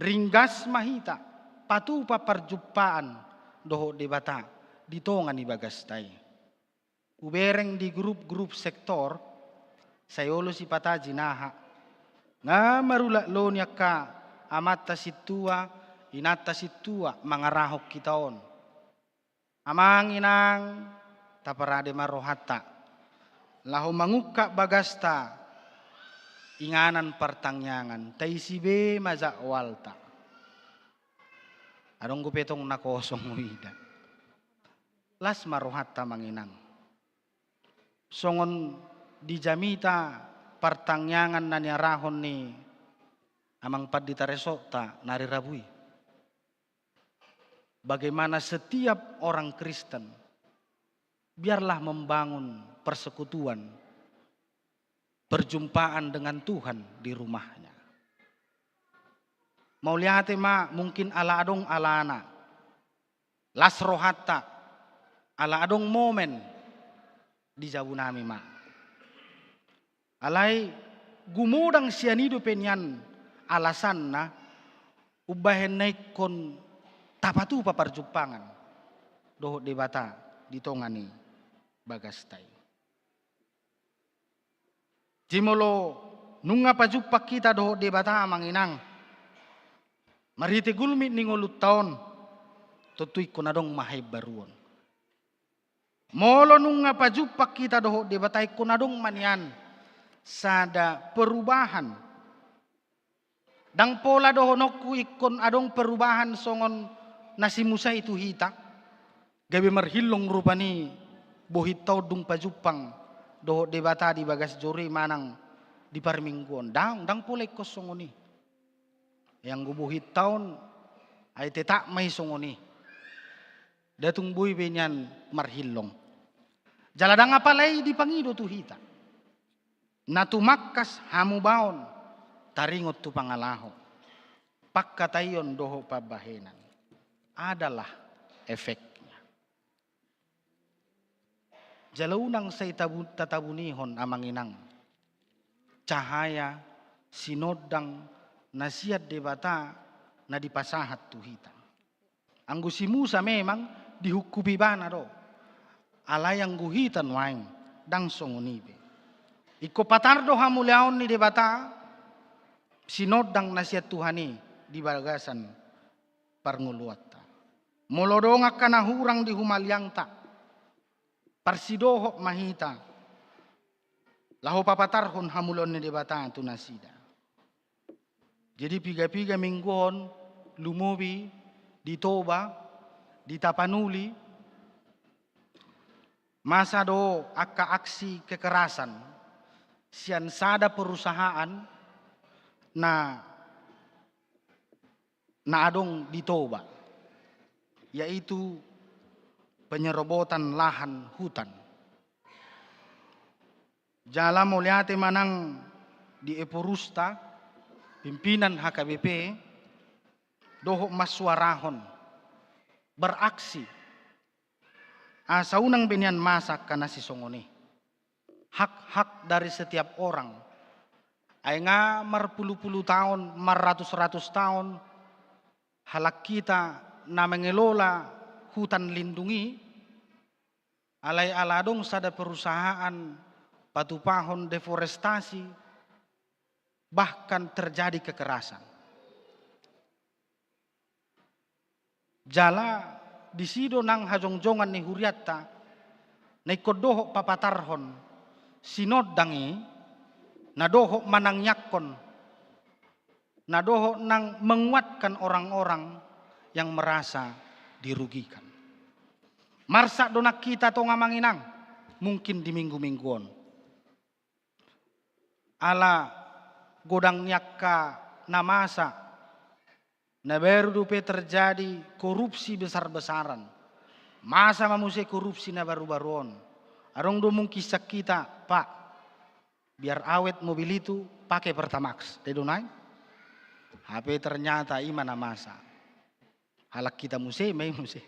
Ringgas mahita, patupa perjumpaan doho debata ditongan di bagastai. Ubereng di grup-grup sektor, sayolo si pata jinaha. Nga marula lo niya ka amata situa, inata situa, mangarahok kitaon. Amang inang taparade marohata. Lahu manguka bagasta, inganan pertangyangan, taisibe maza walta. Adong gupetong nakosong muida. Las marohata manginang. Songon dijamita pertangyangan na niarahon ni amang padita resokta nari rabui. Bagaimana setiap orang Kristen biarlah membangun persekutuan, perjumpaan dengan Tuhan di rumahnya. Mau lihat ma mungkin ala adong alana, las rohata, ala adong momen di jauh nami ma. Alai gumudang sianido penyan alasan na ubahen naik kon tapatu paparjumpangan doho debata ditongani bagastai. Jimolo nunga pajupak kita doho debata manginang. Marite gulmit ningolut taon tutui kunadong mahay baruon. Molo nunga pajupak kita doho debatai kunadong manian sada perubahan. Dang pola doho nokku ikon adong perubahan songon nasi musa itu hita. Gabi marhilong rupani bohit tau dung pajupang doho debata di bagas jori manang di parmingguan. Dang pola ikos songoni. Yang gubuhit tahun ay tetak may songoni. Datung buy benyan marhilong. Jaladang apalay di pangido tu hita. Natumakkas hamu baon taringot tu pangalaho. Pakkatayon doho pabahenan. Adalah efeknya. Jalaunang say tatabunihon amanginang. Cahaya sinodang nasihat debata na dipasahat tuhita. Anggu si Musa memang dihukupi bana do. Alayang guhitan waing dang songonibe. Iko patardo hamuliaon ni debata sinodang nasihat Tuhani di bagasan parnguluatta. Molodongak kana hurang di humalyangta. Parsidohok mahita. Laho papatarhon hamulon ni debata tu nasida. Jadi piga-piga mingguon lumubi di Toba, di Tapanuli, masa do akka aksi kekerasan, sian sada perusahaan na adong di Toba, yaitu penyerobotan lahan hutan. Jala muliate manang di Eporusta, pimpinan HKBP doho maswarahon beraksi asaunang binian masak kana si songoni hak-hak dari setiap orang ay nga marpuluh-puluh tahun marratus-ratus tahun halak kita na mengelola hutan lindungi alay aladong sada perusahaan patupahon deforestasi bahkan terjadi kekerasan. Jala di sido nang hajongjongan ni huriatta na ikodoho papatarhon sinoddangi na doho manangyakon na doho nang menguatkan orang-orang yang merasa dirugikan. Marsa donak kita to ngamanginang mungkin di minggu-mingguon. Ala godang nyakka namasa na baru dupe terjadi korupsi besar-besaran. Masa mamusia korupsi na baru-baruon. Arong domong kisah kita, Pak, biar awet mobil itu pakai Pertamax. Dedonai? HP ternyata imana masa. Halak kita musik, may musik.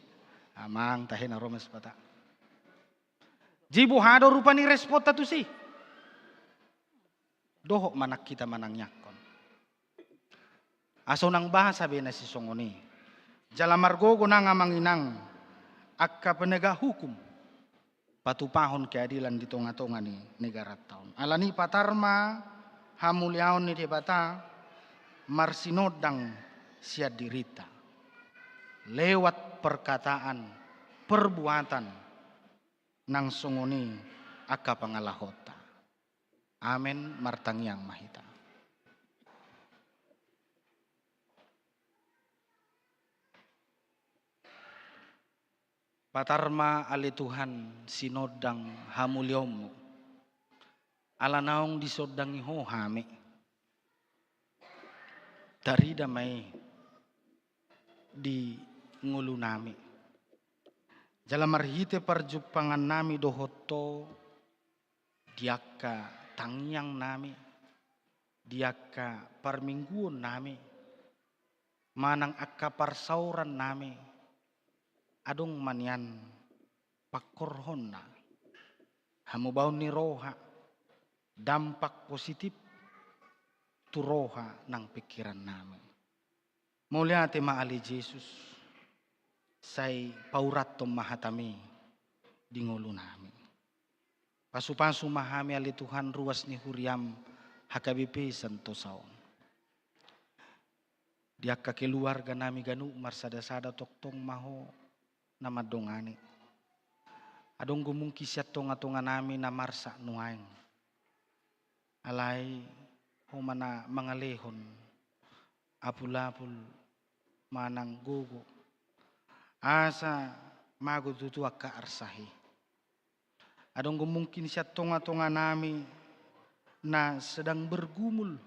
Amang tahin aromas pata. Jibu hado rupa ni respota tu si. Dohok manak kita manang nyakon. Aso nang bahasa bena si songoni. Jalamargogo nang amanginang. Akka penegak hukum. Patupahon keadilan di tonga-tonga ni negara taon. Alani patarma hamuliaon ni debata marsinodang siad dirita. Lewat perkataan, perbuatan nang songoni akka pangalahota. Amen martangyang mahita. Patarma ali Tuhan sinodang hamulyomu. Ala naong disodangi ho hami. Dari damai di ngulu nami. Jalamarhite parjupangan nami dohoto diaka tangyang nami. Diaka parmingguon nami. Manang akka parsauran nami. Adong manyan pakorhon na. Hamubaw ni roha. Dampak positif tu roha ng pikiran namin. Mula ate maali Jesus. Say paurat tom mahatami. Dingulo namin. Pasu-pasu mahami ali Tuhan ruas ni huriam. Hakabipi santosaon. Diak kakeluarga nami ganu marsada-sada toktong maho. Na madongani. Adong gumungki siya tonga-tonga namin na marsa nuaing. Alay humana mangalehon. Apul-apul manang gogo. Asa magututuak ka arsahi. Adong gumungkin siya tonga-tonga namin na sedang bergumul.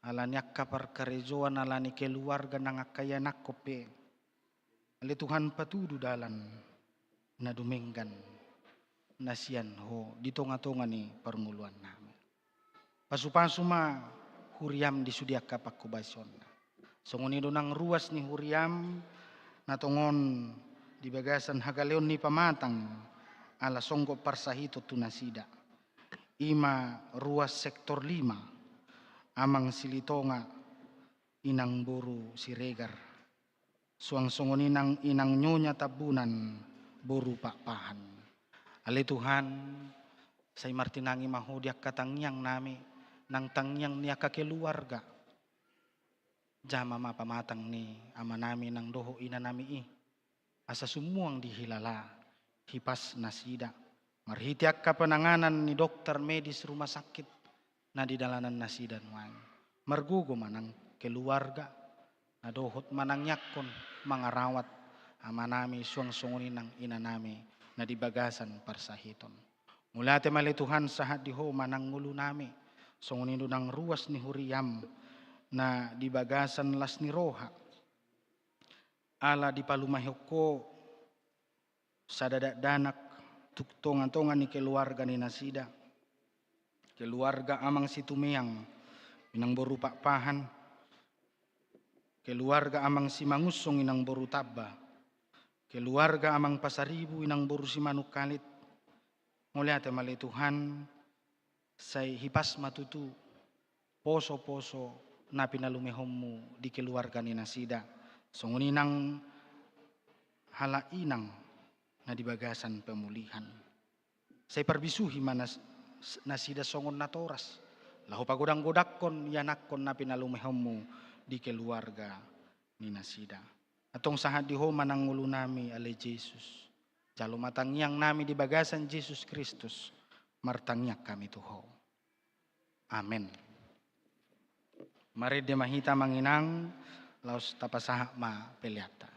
Alanyak kapar karejoan alani keluarga nang akayanak kope. Ali Tuhan patudu dalan na dumenggan na siyan ho di tonga-tonga ni permuluan namin. Pasu-pasu ma huriam di sudiak kapak kubason. Songonido nang ruas ni huriam na tongon di bagasan hagaleon ni pamatang ala songgo parsahito tunasida. Ima ruas sektor 5 amang silitonga inang buru si Regar. Suang songoninang inang nyonya tabunan buru pakpahan. Ali Tuhan, say martinangi mahodiak katangyang nami, nang tangyang niya kakeluarga. Jama mapamatang ni ama nami nang doho ina nami asa sumuang dihilala, hipas nasida. Marhitiak kapananganan ni dokter medis rumah sakit na di dalanan nasida nuan. Margugo manang keluarga. Nadohot manang nyakon mga rawat ama nami suang sunguni ng ina nami na dibagasan parsahiton. Mula te mali Tuhan sahat diho manang ngulo nami sungunindo ng ruas ni huriam na dibagasan las ni roha. Ala di palumahiko sa danak tuktongan-tongan ni keluarga ni nasida. Keluarga amang situmiang inang boru pakpahan. Keluarga amang si mangusong inang boru tabba. Keluarga amang pasaribu inang boru si manuk kalit. Mula te mali Tuhan say hipas matutu poso-poso na pinalumehommu di keluarga ni nasida. Songuninang halainang na dibagasan pemulihan. Say parbisuhi manas nasida songon na toras. Lahu pagodang-godakon yanakon na pinalumehommu di keluarga ni nasida. Atong sahat diho manangulo nami ale Jesus. Jalo matangyang nami di bagasan Jesus Kristus. Martangyak kami tuho. Amen. Mari de mahita manginang laos tapasaha ma peliata.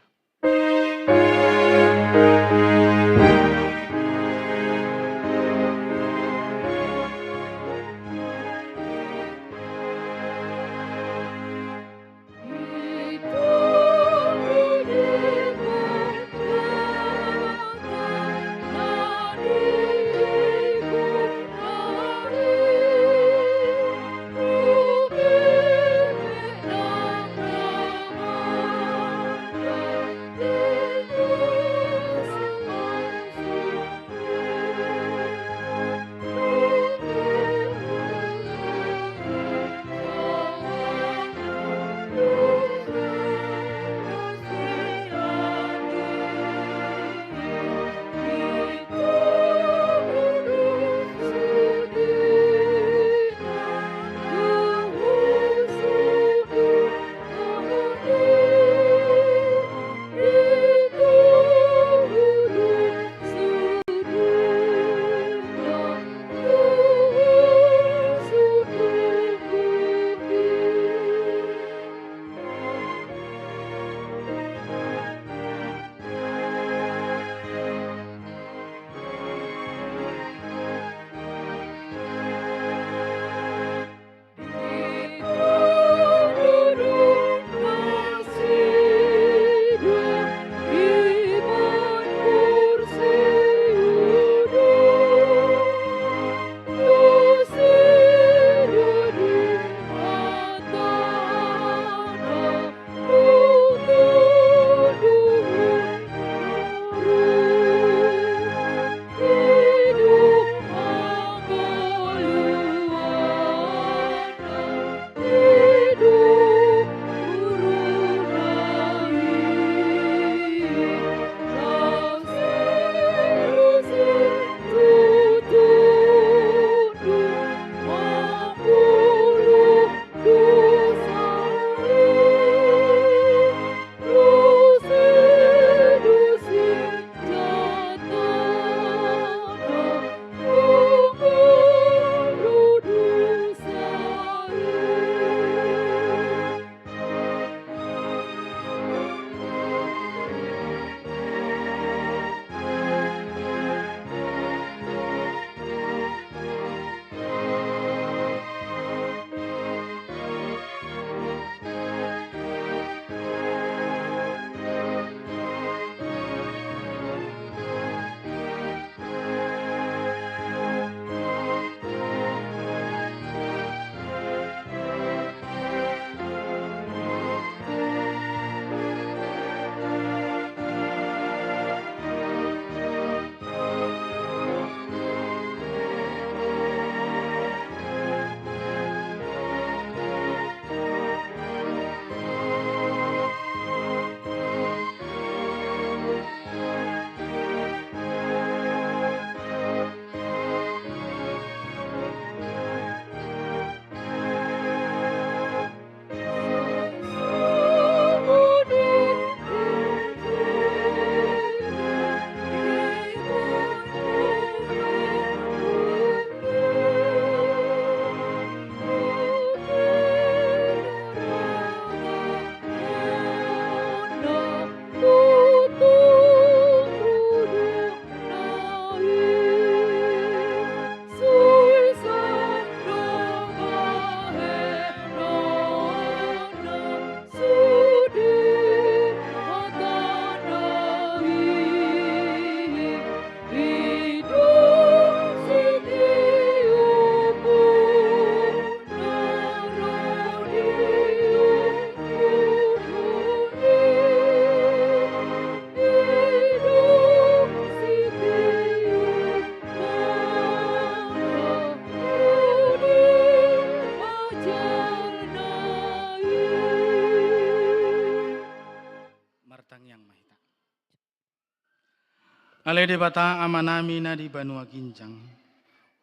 Ale de bata amanami na di Banua Ginjang.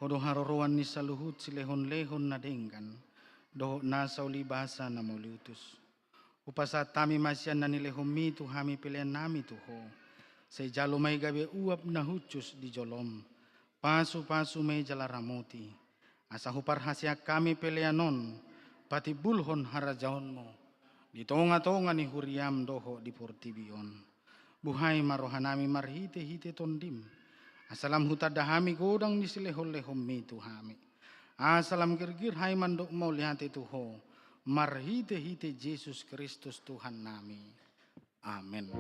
Hodo haroroan ni saluhut silehon-lehon na denggan. Doho na sa ulibasa na mauliutus. Upasat tami masyan na nilehomi tu hami pilihan nami tuho. Say jalo may gabi uap na hucus di jolom. Pasu-pasu may jalaramoti. Asa hupar hasya kami pilihanon. Pati bulhon harajaon mo. Di tonga-tonga ni huriam doho di Portibion. Buhay marohanami marhite-hite tondim. Asalam hutadahami godang ni silehol-lehom mi tuhami. Asalam girgir hai mandok mau lihate tuho. Marhite-hite Yesus Kristus Tuhan nami. Amin.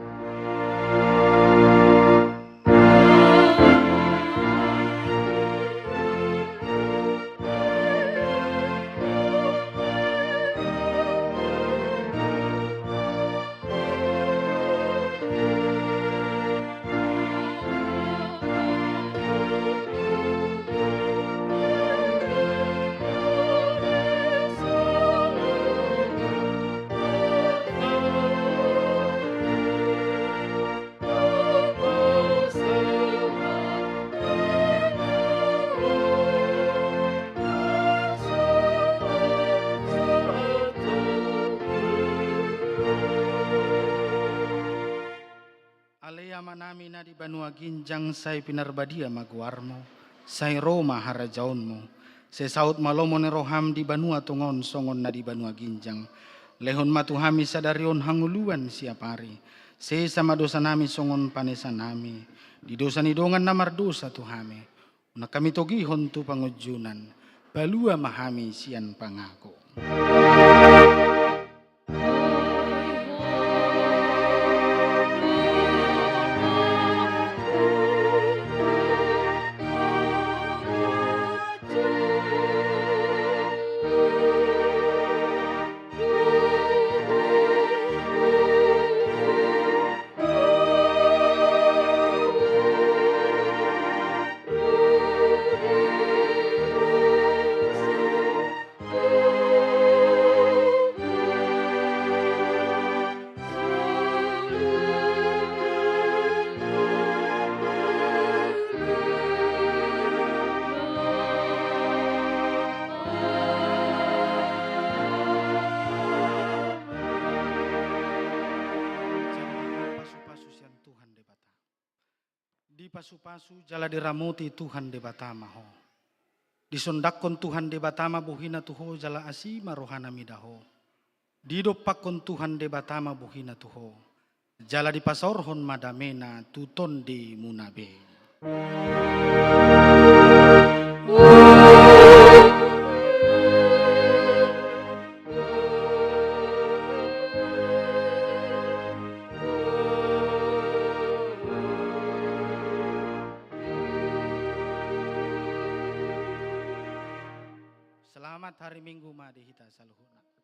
Manami na di Banua Ginjang say pinarbadia maguarmo, say Roma harajaonmo, say saut malomo ni roham di Banua tungon songon na di Banua Ginjang, lehon matuhami sadarion hanguluan siapari, say sama dosa nami songon panesa nami, di dosa ni dongan namar dosa tuhami, una kami togihon tu pangujunan, balua mahami sian pangako. Di pasu-pasu jala diramuti Tuhan de batama ho. Disondakon Tuhan de batama buhina tuho jala asima rohana midaho. Didopakon Tuhan de batama buhina tuho. Jala di pasorhon madamena tuton de munabe. Selamat hari Minggu ma dihita saluhuna.